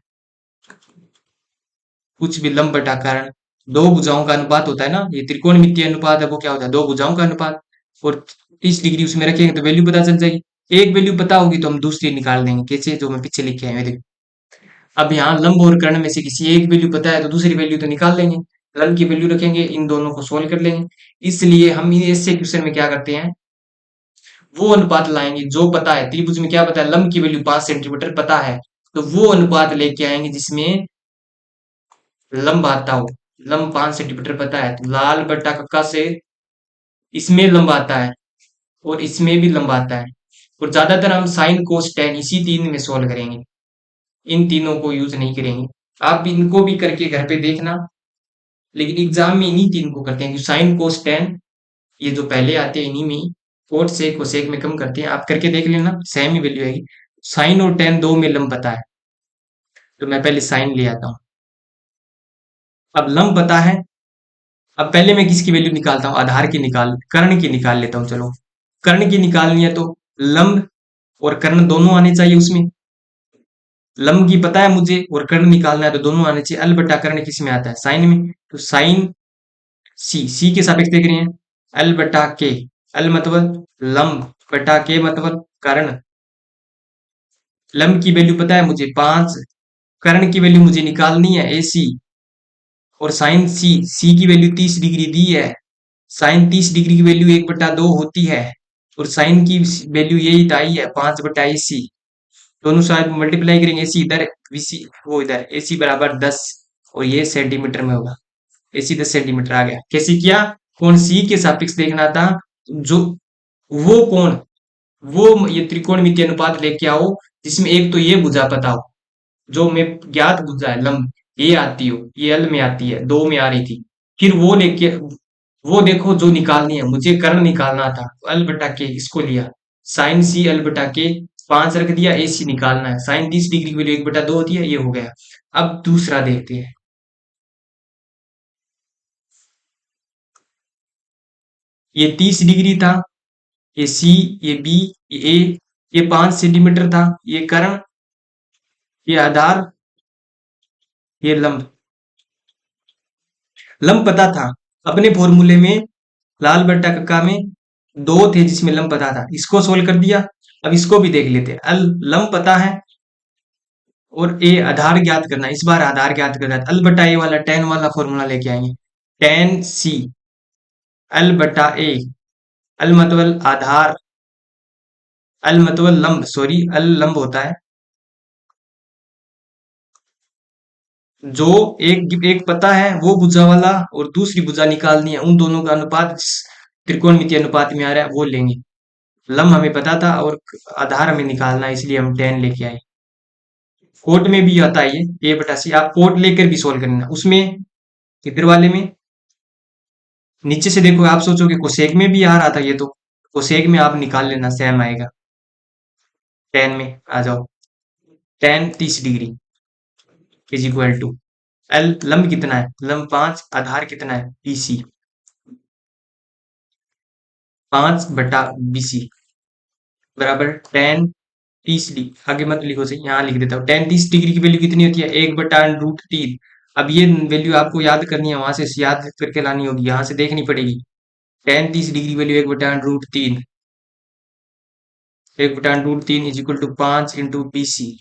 कुछ भी लंब बटा कर्ण, दो भुजाओं का अनुपात होता है ना, ये त्रिकोणमितीय अनुपात है, वो क्या होता है, दो भुजाओं का अनुपात। और 30 डिग्री उसमें रखेंगे तो वैल्यू पता चल जाएगी। एक वैल्यू पता होगी तो हम दूसरी निकाल देंगे, कैसे, जो मैं पीछे लिखे हैं देखो। अब यहाँ लंब और कर्ण में से किसी एक वैल्यू पता है तो दूसरी वैल्यू तो निकाल लेंगे, लंब की वैल्यू रखेंगे, इन दोनों को सोल्व कर लेंगे। इसलिए हम ऐसे क्वेश्चन में क्या करते हैं, वो अनुपात लाएंगे जो पता है। त्रिभुज में क्या पता है, लंब की वैल्यू 5 सेंटीमीटर पता है, तो वो अनुपात लेके आएंगे जिसमें लंब आता हो। लंब 5 सेंटीमीटर पता है, तो लाल बट्टा कक्का से इसमें लंब आता है और इसमें भी लंब आता है। और ज्यादातर हम साइन कोस टेन इसी तीन में सोल्व करेंगे, इन तीनों को यूज नहीं करेंगे। आप इनको भी करके घर पे देखना, लेकिन एग्जाम में इन्हीं तीन को करते हैं, साइन कोस टेन ये जो पहले आते हैं इन्हीं में ही, कोट सेक कोसेक में कम करते हैं। आप करके देख लेना, सेम ही वैल्यू आएगी। साइन और टेन दो में लंब पता है, तो मैं पहले साइन ले आता हूँ। अब लंब पता है, अब पहले मैं किसकी वैल्यू निकालता हूँ, आधार की कर्ण की निकाल लेता हूँ। चलो, कर्ण की निकालनी है तो लंब और कर्ण दोनों आने चाहिए उसमें। लंब की पता है मुझे और कर्ण निकालना है तो दोनों आने चाहिए। अल बटा कर्ण किस में आता है, साइन में, तो साइन सी के सापेक्ष देख रहे हैं, अल बटा के, अल मतलब लंब बटा के मतलब कर्ण। लंब की वैल्यू पता है मुझे 5, कर्ण की वैल्यू मुझे निकालनी है AC, और साइन सी की वैल्यू 30 डिग्री दी है। साइन 30 डिग्री की वैल्यू 1/2 होती है, और साइन की वैल्यू यही आई है 5/AC। दोनों साइड मल्टीप्लाई करेंगे, AC इधर, VC वो इधर, AC बराबर 10, और ये सेंटीमीटर में होगा। AC 10 सेंटीमीटर आ गया। कैसे किया, कोण C के सापेक्ष देखना था, जो वो कोण, वो ये त्रिकोणमितीय अनुपात लेके आओ जिसमें एक तो ये भुजा पता हो, जो में ज्ञात भुजा है लंब, ये आती हो, ये एल में आती है, दो में आ रही थी। फिर वो लेके, वो देखो जो निकालनी है, मुझे कर्ण निकालना था, अल बटा के इसको लिया, साइन सी अल बटा के 5 रख दिया, AC निकालना है, साइन 30 डिग्री की वैल्यू 1/2 होती है, ये हो गया। अब दूसरा देखते हैं। ये 30 डिग्री था, ये C, ये B, ये A, ये 5 सेंटीमीटर था, ये कर्ण, ये आधार, ये लंब। लंब पता था, अपने फॉर्मूले में लाल बट्टा कक्का में दो थे जिसमें लंब पता था, इसको सोल्व कर दिया। अब इसको भी देख लेते हैं, अल लंब पता है और ए आधार ज्ञात करना है। इस बार आधार ज्ञात करना है, अल बटा ए वाला टेन वाला फॉर्मूला लेके आएंगे, टेन सी अल बटा ए, अल मतलब आधार, अल मतलब लंब, सॉरी अल लंब होता है, जो एक पता है वो भुजा वाला और दूसरी भुजा निकालनी है, उन दोनों का अनुपात त्रिकोणमितीय अनुपात में आ रहा है वो लेंगे। लंब हमें पता था और आधार हमें निकालना है, इसलिए हम 10 लेके आए। कोट में भी आता है ये A/C, आप कोट लेकर भी सोल्व करना उसमें। इधर वाले में नीचे से देखो, आप सोचोगे कोसेक में भी आ रहा था, ये तो कोसेक में आप निकाल लेना, सेम आएगा। 10 में आ जाओ, 10 30 degree is equal to, L लंब कितना है, लंब 5, आधार कितना है BC, 5/BC बराबर 10 30 डिग्री। आगे मत लिखो, सही यहाँ लिख देता हूँ। 10 30 डिग्री की वैल्यू कितनी होती है, 1/√3। अब ये वैल्यू आपको याद करनी है, वहां से याद करके लानी होगी, यहाँ से देखनी पड़ेगी। 10 30 डिग्री वैल्यू 1/√3, 1/√3 इज इक्वल टू 5 × BC।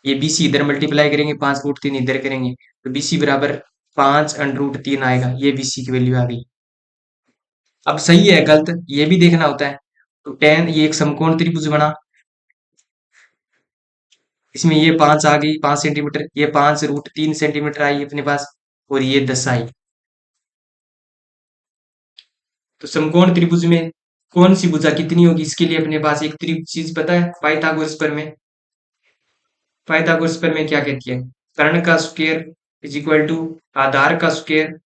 ये BC इधर मल्टीप्लाई करेंगे, 5√3 इधर करेंगे, तो BC बराबर 5√3 आएगा। ये BC की वैल्यू आ गई। अब सही है गलत ये भी देखना होता है। तो 10, ये एक समकोण त्रिभुज बना, इसमें ये 5 आ गई, 5 सेंटीमीटर, ये 5√3 सेंटीमीटर आई अपने पास, और ये 10 आई। तो समकोण त्रिभुज में कौन सी भुजा कितनी होगी, इसके लिए अपने पास एक चीज पता है, पाइथागोरस प्रमेय। पाइथागोरस प्रमेय क्या कहती है, कर्ण का स्क्वायर इज इक्वल टू आधार का स्क्वायर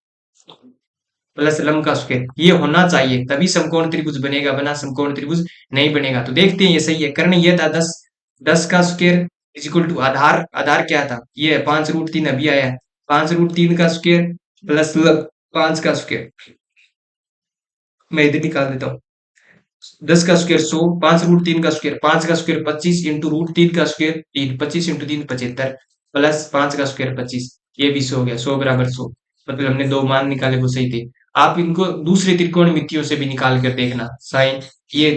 प्लस लंब का स्क्वायर, ये होना चाहिए तभी समकोण त्रिभुज बनेगा, बना समकोण त्रिभुज नहीं बनेगा। तो देखते हैं ये सही है। कर्ण ये था 10, 10 का स्क्वायर इज इक्वल टू आधार, आधार क्या था, ये है 5√3 अभी आया है, 5√3 का स्क्वायर प्लस 5 का स्क्वायर, मैं इधर निकाल देता हूँ। 10 का स्क्वायर 100, 5√3 का स्क्वायर 5 का स्क्वायर 25 इंटू √3 का स्क्वायर 3, 25 इंटू 3 75 प्लस 5 का स्क्वायर 25, ये भी 100 हो गया, 100 बराबर 100। मतलब हमने दो मान निकाले वो सही थे। आप इनको दूसरे त्रिकोणमितियों से भी निकाल कर देखना, साइन ये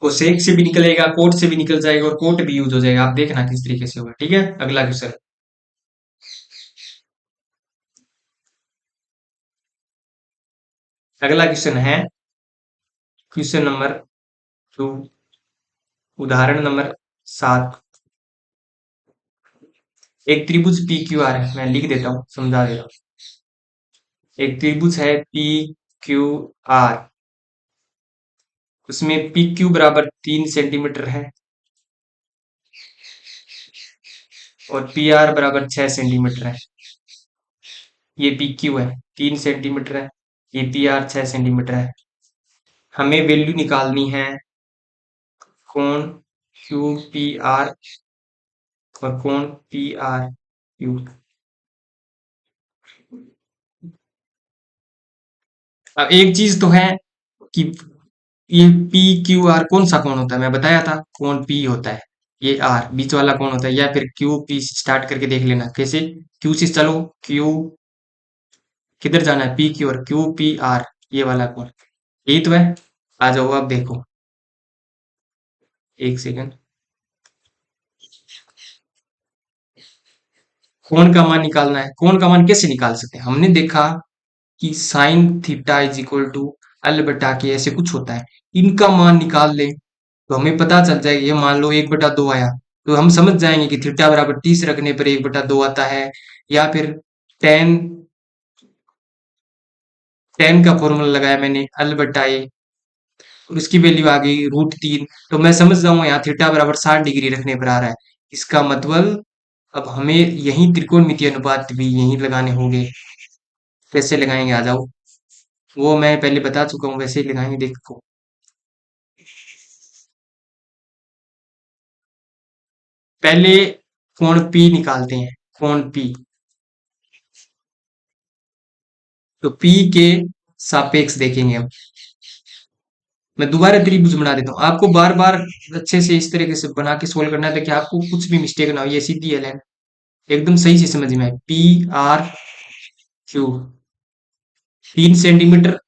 कोसेक से भी निकलेगा, कोट से भी निकल जाएगा और कोट भी यूज हो जाएगा, आप देखना किस तरीके से होगा। ठीक है, अगला क्वेश्चन। अगला क्वेश्चन है क्वेश्चन नंबर 2, उदाहरण नंबर 7। एक त्रिभुज पी क्यू आर है, मैं लिख देता हूँ, समझा दे रहा हूँ। एक त्रिभुज है पी क्यू आर, उसमें पी क्यू बराबर 3 सेंटीमीटर है और पी आर बराबर 6 सेंटीमीटर है। ये पी क्यू है 3 सेंटीमीटर है, ये पी आर 6 सेंटीमीटर है। हमें वैल्यू निकालनी है कोण क्यू पी आर और कोण पी आर क्यू। अब एक चीज तो है कि ये पी क्यू आर कौन सा कोण होता है, मैं बताया था कोण पी होता है, ये आर बीच वाला कोण होता है, या फिर क्यू पी स्टार्ट करके देख लेना कैसे। क्यू से चलो, क्यू किधर जाना है, पी क्यू और क्यू पी आर, ये वाला कोण, यही तो है। आ जाओ अब देखो, एक सेकंड। कोण का मान निकालना है, कोण का मान कैसे निकाल सकते हैं, हमने देखा कि sine theta is equal to L बटा के ऐसे कुछ होता है, इनका मान निकाल ले तो हमें पता चल जाएगा। ये मान लो 1/2 आया, तो हम समझ जाएंगे कि थीटा बराबर 30 रखने पर 1/2 आता है, या फिर टेन, टेन का फॉर्मूला लगाया मैंने एल बटा ए और उसकी वैल्यू आ गई √3, तो मैं समझ जाऊंगा यहाँ थीटा बराबर 60 डिग्री रखने पर आ रहा है। इसका मतलब अब हमें यही त्रिकोणमितीय अनुपात भी यही लगाने होंगे। कैसे लगाएंगे, आ जाओ, वो मैं पहले बता चुका हूँ, वैसे ही लगाएंगे, देखो। पहले कोण पी निकालते हैं, कोण पी, तो पी के सापेक्ष देखेंगे हम। मैं दोबारा त्रिभुज बना देता हूँ, आपको बार बार अच्छे से इस तरीके से बना के सोल्व करना है ताकि आपको कुछ भी मिस्टेक ना हो, ये सीधी है लाइन, एकदम सही से समझ में आए। P R Q 3 centimetre,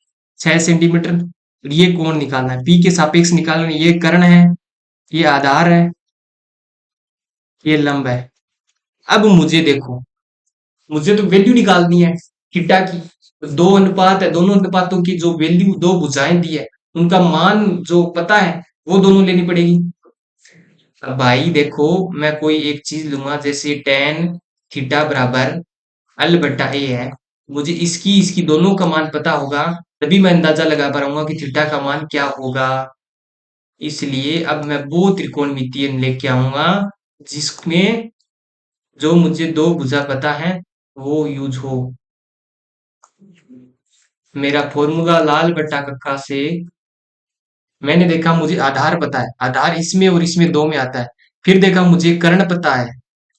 6 centimetre, ये कोण निकालना है, पी के सापेक्ष निकालना है, ये कर्ण है, ये आधार है, ये लंब है। अब मुझे देखो, मुझे तो वैल्यू निकालनी है थीटा की, दो अनुपात है, दोनों अनुपातों की जो वैल्यू, दो भुजाएं दी है उनका मान जो पता है वो दोनों लेनी पड़ेगी। अब भाई देखो, मैं कोई एक चीज लूंगा जैसे टेन थीटा बराबर एल बटा ए है, मुझे इसकी इसकी दोनों का मान पता होगा, तभी मैं अंदाजा लगा पाऊंगा कि थीटा का मान क्या होगा। इसलिए अब मैं वो त्रिकोणमितीय लेके आऊंगा जिसमें जो मुझे दो भुजा पता है वो यूज हो। मेरा फॉर्मूला लाल बट्टा कक्का से मैंने देखा, मुझे आधार पता है, आधार इसमें और इसमें दो में आता है। फिर देखा मुझे कर्ण पता है,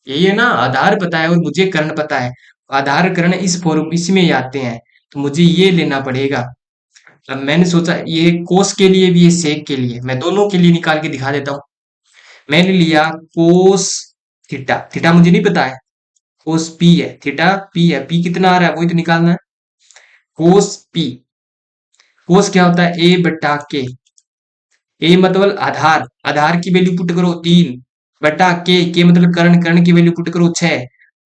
यही है ना, आधार पता है और मुझे कर्ण पता है, आधार कर्ण इस फॉर्म इसमें ही आते हैं, तो मुझे ये लेना पड़ेगा। अब मैंने सोचा ये कोस के लिए भी है, सेक के लिए, मैं दोनों के लिए निकाल के दिखा देता हूँ। मैंने लिया कोस थीटा, थीटा मुझे नहीं पता है, कोस पी है, थीटा पी है, पी कितना आ रहा है वही तो निकालना है। कोस पी, कोस क्या होता है, ए बट्टा के मतलब आधार, आधार की वैल्यू पुट करो 3 बटा के मतलब कर्ण, कर्ण की वैल्यू पुट करो 6,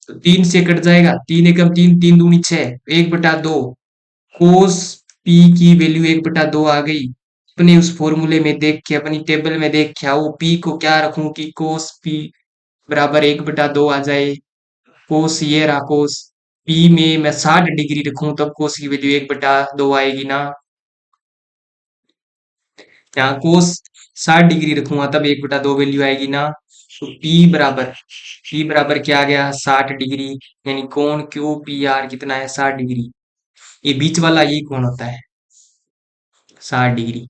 तो 3 से कट जाएगा, 3 एकम 3, 3 दूनी 6, 1/2 कोस पी की वैल्यू 1/2 आ गई। अपने उस फॉर्मूले में देख के, अपनी टेबल में देख के आओ, पी को क्या रखूं कि कोस पी बराबर 1/2 आ जाए। कोस ये रहा, कोस पी में मैं 60 डिग्री रखूं तब कोस की वैल्यू 1/2 आएगी ना। यहाँ कोस 60 डिग्री रखूंगा तब 1/2 वैल्यू आएगी ना। तो P बराबर क्या आ गया 60 डिग्री, यानी कोण क्यू पी आर कितना है 60 डिग्री। ये बीच वाला ये कोण होता है 60 डिग्री।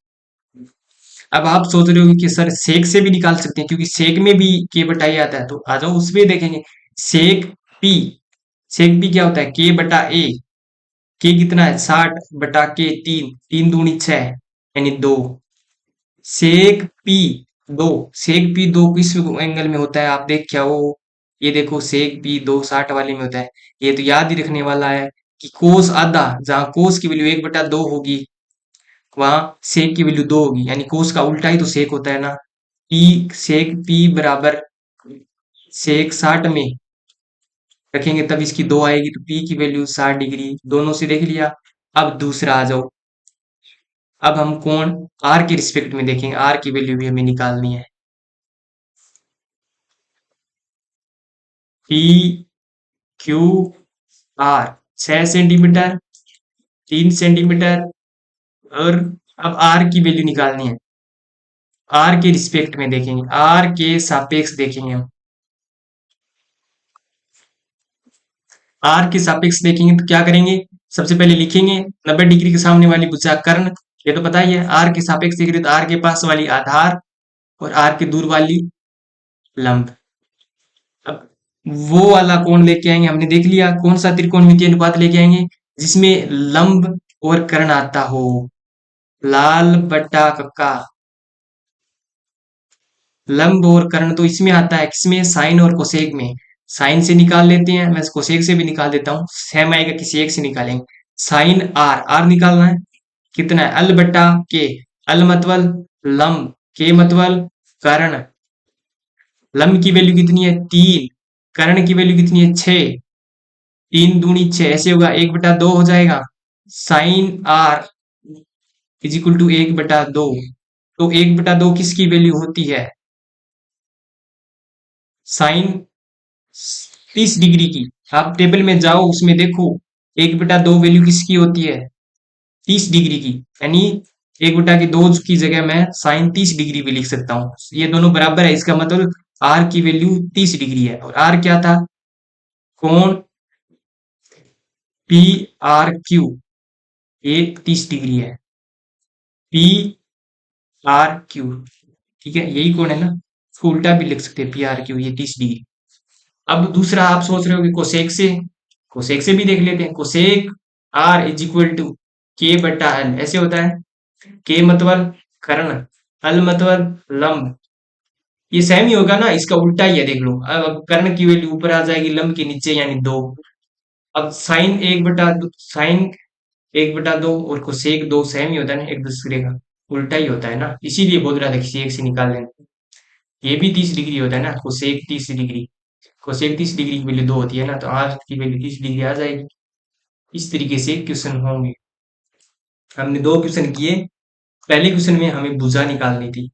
अब आप सोच रहे हो कि सर सेक से भी निकाल सकते हैं, क्योंकि सेक में भी के बटा ए आता है, तो आ जाओ उसमें देखेंगे। सेक पी सेक पी क्या होता है के बटा ए। के कितना है 60/के 3, 3 दूनी 6 यानी 2। सेक पी दो सेक पी दो किस एंगल में होता है आप देख क्या हो। ये देखो सेक पी दो 60 वाले में होता है। ये तो याद ही रखने वाला है कि कोस आधा, जहां कोस की वैल्यू 1/2 होगी वहां सेक की वैल्यू 2 होगी, यानी कोस का उल्टा ही तो सेक होता है ना। पी सेक पी बराबर सेक 60 में रखेंगे तब इसकी 2 आएगी, तो पी की वैल्यू 60 डिग्री, दोनों से देख लिया। अब दूसरा आ जाओ। अब हम कोण आर के रिस्पेक्ट में देखेंगे, आर की वैल्यू भी हमें निकालनी है। P Q R 6 centimetre, 3 centimetre, और अब आर की वैल्यू निकालनी है। आर के रिस्पेक्ट में देखेंगे, आर के सापेक्ष देखेंगे हम। आर के सापेक्ष देखेंगे तो क्या करेंगे, सबसे पहले लिखेंगे 90 डिग्री के सामने वाली भुजा कर्ण, ये तो पता ही है। आर के सापेक्ष देख रहे तो आर के पास वाली आधार और आर के दूर वाली लंब। अब वो वाला कोण लेके आएंगे, हमने देख लिया कौन सा त्रिकोणमितीय अनुपात लेके आएंगे जिसमें लंब और कर्ण आता हो। लाल बट्टा कक्का लंब और कर्ण तो इसमें आता है, किसमें साइन और कोसेक में। साइन से निकाल लेते हैं, मैं कोसेक से भी निकाल देता हूँ, सेम आएगा किसी एक से निकालेंगे। साइन आर, आर निकालना है कितना है अल बट्टा के। अल मतलब लंब, के मतलब कर्ण। लंब की वैल्यू कितनी है 3, कर्ण की वैल्यू कितनी है 6, 3 दूनी 6 ऐसे होगा 1/2 हो जाएगा। Sine R is equal to 1/2। तो 1/2 किसकी वैल्यू होती है साइन 30 डिग्री की। आप टेबल में जाओ उसमें देखो 1/2 वैल्यू किसकी होती है 30 डिग्री की, यानी 1/2 की जगह मैं साइन 30 डिग्री भी लिख सकता हूँ। ये दोनों बराबर है, इसका मतलब आर की वैल्यू 30 डिग्री है। और आर क्या था कोण पी आर क्यू, ये 30 डिग्री है पी आर क्यू। ठीक है यही कोण है ना, इसको उल्टा भी लिख सकते हैं पी आर क्यू, ये 30 डिग्री। अब दूसरा आप सोच रहे हो कि कोसेक से भी देख लेते हैं। Cosec R is equal to K बटा एल, ऐसे होता है। के मतलब कर्ण, एल मतलब लंब, ये सेम ही होगा ना, इसका उल्टा ही है देख लो। अब कर्ण की वैल्यू ऊपर आ जाएगी लंब के नीचे यानी 2। अब साइन 1/2 और कोसेक 2 सेम ही होता है ना एक दूसरे का, उल्टा ही होता है ना, इसीलिए बोल रहा था किसी एक से निकाल लेना। ये भी 30 डिग्री होता है ना, कोसेक 30 डिग्री, कोसेक 30 डिग्री की वैल्यू 2 होती है ना, तो आर की वैल्यू 30 डिग्री आ जाएगी। इस तरीके से क्वेश्चन होंगे। हमने 2 क्वेश्चन किए। पहले क्वेश्चन में हमें भुजा निकालनी थी,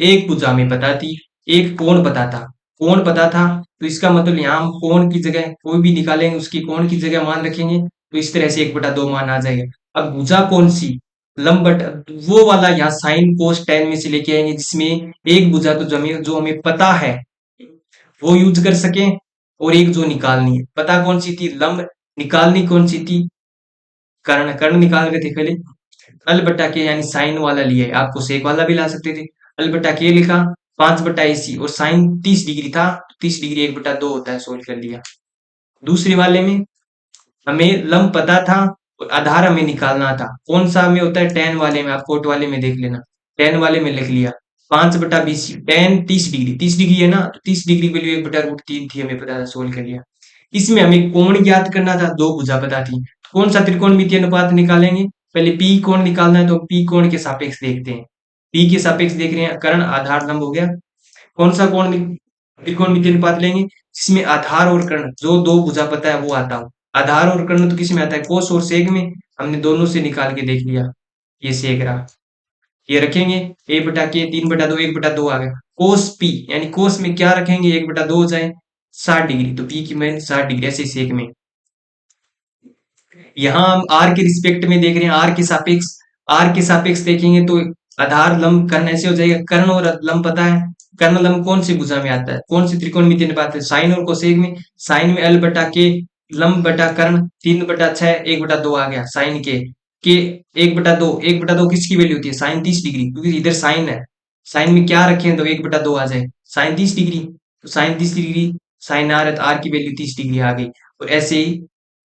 एक भुजा हमें पता थी, एक कोण पता था। कोण पता था तो इसका मतलब यहाँ हम कोण की जगह कोई भी निकालेंगे उसकी कोण की जगह मान रखेंगे, तो इस तरह से 1/2 मान आ जाएगा। अब भुजा कौन सी, लंब बटा वो वाला, यहाँ साइन कोस टेन में से लेके आएंगे जिसमें एक भुजा तो जो हमें पता है वो यूज कर सके, और एक जो निकालनी है। पता कौन सी थी लंब, निकालनी कौन सी थी कर्ण। कर्ण निकाल के थे पहले, अल बटा के यानी साइन वाला लिया है, आपको सेक वाला भी ला सकते थे। अल बटा के लिखा 5/AC, और साइन 30 डिग्री था, 30 डिग्री 1/2 होता है, सोल्व कर लिया। दूसरे वाले में हमें लंब पता था और आधार हमें निकालना था, कौन सा हमें होता है टेन वाले में, आप कोट वाले में देख लेना, टेन वाले में लिख लिया 5/BC, टेन 30 डिग्री, 30 डिग्री है ना, तो 30 डिग्री वैल्यू 1/√3 थी, हमें पता था, सोल्व कर लिया। इसमें हमें कोण ज्ञात करना था, दो भुजा पता थी, कौन सा त्रिकोणमितीय अनुपात निकालेंगे, पहले पी कोण निकालना है तो पी कोण के सापेक्ष देखते हैं। पी के सापेक्ष देख रहे हैं, कर्ण आधार लंब हो गया। कौन सा कोण त्रिकोणमितीय अनुपात लेंगे जिसमें आधार और कर्ण जो दो भुजा पता है वो आता हो। आधार और कर्ण तो किस में आता है कोस और सेक में, हमने दोनों से निकाल के देख लिया। ये सेक रहा, ये रखेंगे 1/के 3/2, 1/2 आ गया। कोस पी यानी कोस में क्या रखेंगे 1/2 हो जाए 60 डिग्री, तो पी की मान 60 डिग्री, ऐसे सेक में। यहाँ हम आर के रिस्पेक्ट में देख रहे हैं, आर के सापेक्ष आर के सापेक्ष देखेंगे तो आधार लंब कर्ण ऐसे हो जाएगा। कर्ण और लंब पता है, कर्ण लंब कौन सी भुजा में आता है, कौन सी त्रिकोणमितीय अनुपात है, साइन और कोसेक में। साइन में एल बटा के, लंब बटा कर्ण, 3/6 1/2 आ गया साइन के 1/2, 1/2 किसकी वैल्यू होती है, साइन 30 डिग्री, क्योंकि इधर साइन है, साइन में क्या रखें तो 1/2 आ जाए, साइन 30 डिग्री, तो साइन 30 डिग्री, साइन आर है तो आर की वैल्यू 30 डिग्री आ गई। और ऐसे ही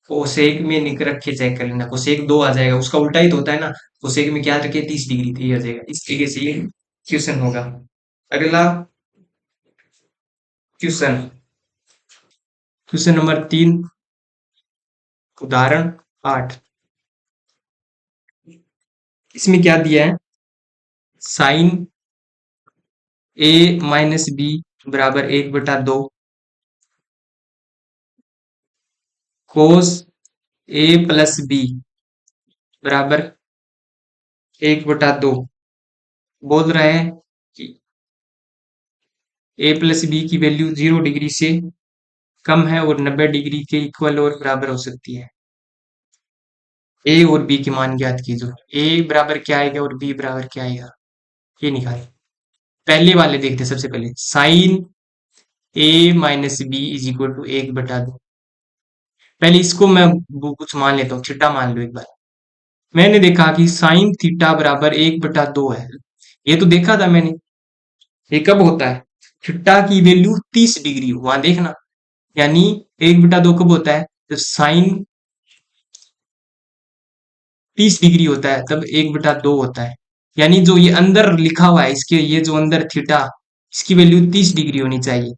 कोसेक में निक रख के चेक कर लेना, कोसेक 2 आ जाएगा, उसका उल्टा ही तो होता है ना, कोसेक में क्या रखे 30 डिग्री, तो ये आ जाएगा। इस तरीके से ये क्वेश्चन होगा। अगला क्वेश्चन, क्वेश्चन नंबर 3, उदाहरण 8। इसमें क्या दिया है, साइन ए माइनस बी बराबर 1/2, कोस ए प्लस बी बराबर 1/2। बोल रहे हैं कि ए प्लस बी की वैल्यू 0 डिग्री से कम है और 90 डिग्री के इक्वल और बराबर हो सकती है। ए और बी के मान ज्ञात कीजिए। ए बराबर क्या आएगा और बी बराबर क्या आएगा, ये निकाल। पहले वाले देखते हैं, सबसे पहले sine A minus B is equal to 1/2। पहले इसको मैं वो कुछ मान लेता हूँ, थीटा मान लो एक बार। मैंने देखा कि साइन थीटा बराबर 1/2 है, ये तो देखा था मैंने। ये कब होता है, थीटा की वैल्यू 30 डिग्री हो, वहां देखना, यानी 1/2 कब होता है, जब साइन 30 डिग्री होता है तब 1/2 होता है। यानी जो ये अंदर लिखा हुआ है, इसके ये जो अंदर थीटा, इसकी वैल्यू 30 डिग्री होनी चाहिए।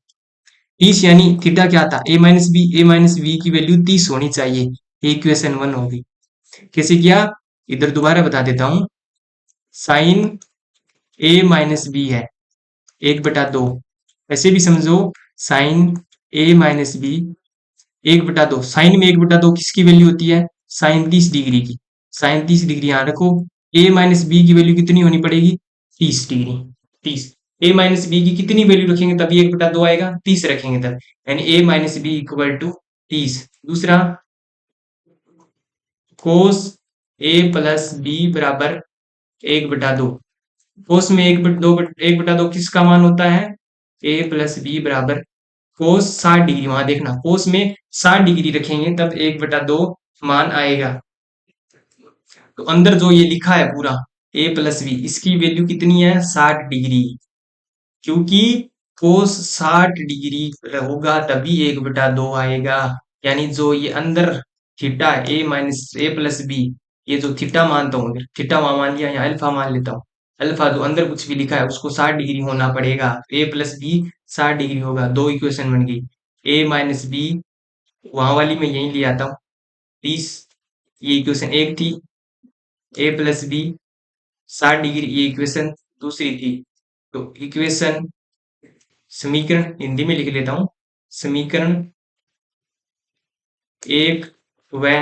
30 यानी थीटा क्या था, ए माइनस बी की वैल्यू 30 होनी चाहिए। ये इक्वेशन 1 होगी। कैसे किया, इधर दोबारा बता देता हूं। साइन ए माइनस बी है 1/2, ऐसे भी समझो sign A minus B 1/2। Sign में 1/2 किसकी वैल्यू होती है, साइन 30 डिग्री की। साइन 30 डिग्री यहाँ रखो, ए माइनस बी की वैल्यू कितनी होनी पड़ेगी, 30 डिग्री। 30, ए माइनस बी की कितनी वैल्यू रखेंगे तभी 1/2 आएगा, 30 रखेंगे तब, यानी ए माइनस बी इक्वल टू 30। दूसरा, कोस ए प्लस बी बराबर 1/2। कोस में 1/2 किसका मान होता है, ए प्लस बी बराबर कोस 60 डिग्री, वहां देखना कोस में 60 डिग्री रखेंगे तब 1/2 मान आएगा। तो अंदर जो ये लिखा है पूरा ए प्लस बी, इसकी वैल्यू कितनी है, 60 डिग्री, क्योंकि कोस 60 डिग्री होगा तभी 1/2 आएगा। यानी जो ये अंदर थीटा ए माइनस ए प्लस बी, ये जो थीटा मानता हूँ, थीटा वहां मान लिया, यहाँ अल्फा मान लेता हूँ। अल्फा जो अंदर कुछ भी लिखा है उसको 60 डिग्री होना पड़ेगा, ए प्लस बी 60 डिग्री होगा। दो इक्वेशन बन गई, ए माइनस बी वहां वाली में यही ले आता हूँ 30, ये इक्वेशन एक थी, ए प्लस बी 60 डिग्री, ये इक्वेशन दूसरी थी। तो इक्वेशन, समीकरण हिंदी में लिख लेता हूँ, समीकरण एक व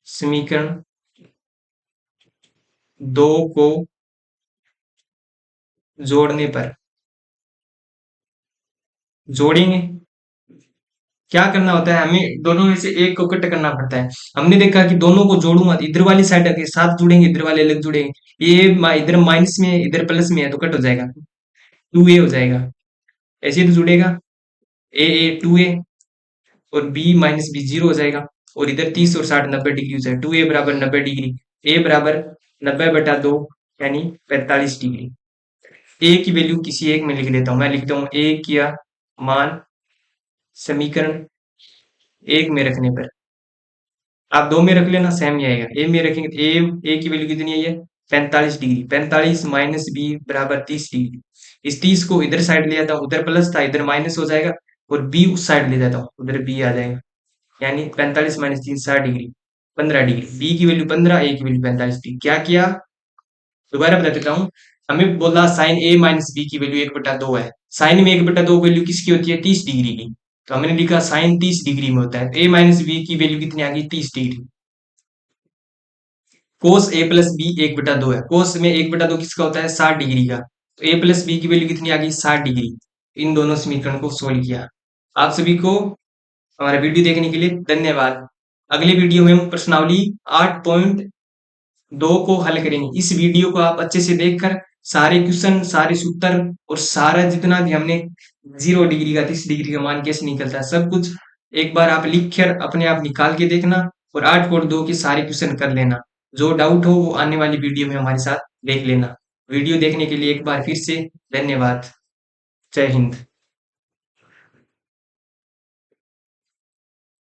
समीकरण दो को जोड़ने पर, जोड़ेंगे, क्या करना होता है, हमें दोनों में से एक को कट करना पड़ता है। हमने देखा कि दोनों को जोड़ूंगा तो इधर वाली साइड के साथ जुड़ेंगे, इधर वाले अलग जुड़ेंगे। ये इधर माइनस में है इधर प्लस में है तो कट हो जाएगा, 2a हो जाएगा, ऐसे ही तो जुड़ेगा, ए 2a, और बी माइनस बी 0 हो जाएगा। और इधर 30 और 60 90 डिग्री हो जाएगा, 2a बराबर 90 डिग्री, ए बराबर 90/2 यानी 45 डिग्री। ए की वैल्यू किसी एक में लिख लेता हूँ, मैं लिखता हूँ ए किया मान समीकरण एक में रखने पर, आप दो में रख लेना सेम ही आएगा। ए में रखेंगे तो ए की वैल्यू कितनी है, ये 45 डिग्री, 45 माइनस बी बराबर 30 डिग्री। इस 30 को इधर साइड ले जाता हूँ, उधर प्लस था इधर माइनस हो जाएगा, और बी उस साइड ले जाता हूँ उधर बी आ जाएगा, यानी 45 माइनस 30 60 डिग्री, 15 डिग्री। बी की वैल्यू 15, ए की वैल्यू 45 डिग्री। क्या किया, दोबारा बता देता हूँ। हमें बोला साइन ए माइनस बी की वैल्यू 1/2 है, साइन में 1/2 वैल्यू किसकी होती है, 30 डिग्री की, तो हमने लिखा साइन 30 डिग्री में होता है, ए माइनस बी की वैल्यू कितनी आ गई, 30 डिग्री। कोस ए प्लस बी 1/2 है, कोस में 1/2 किसका होता है, 60 डिग्री का, तो ए प्लस बी की वैल्यू कितनी आ गई, 60 डिग्री। इन दोनों समीकरण को सोल्व किया। आप सभी को हमारा वीडियो देखने के लिए धन्यवाद। अगले वीडियो में हम प्रश्नावली 8.2 दो को हल करेंगे। इस वीडियो को आप अच्छे से देखकर सारे क्वेश्चन, सारे सूत्र और सारा जितना भी हमने 0 डिग्री का 30 डिग्री का मान कैसे निकलता है सब कुछ एक बार आप लिख कर अपने आप निकाल के देखना और 8.2 के सारे क्वेश्चन कर लेना। जो डाउट हो वो आने वाली वीडियो में हमारे साथ देख लेना। वीडियो देखने के लिए एक बार फिर से धन्यवाद। जय हिंद।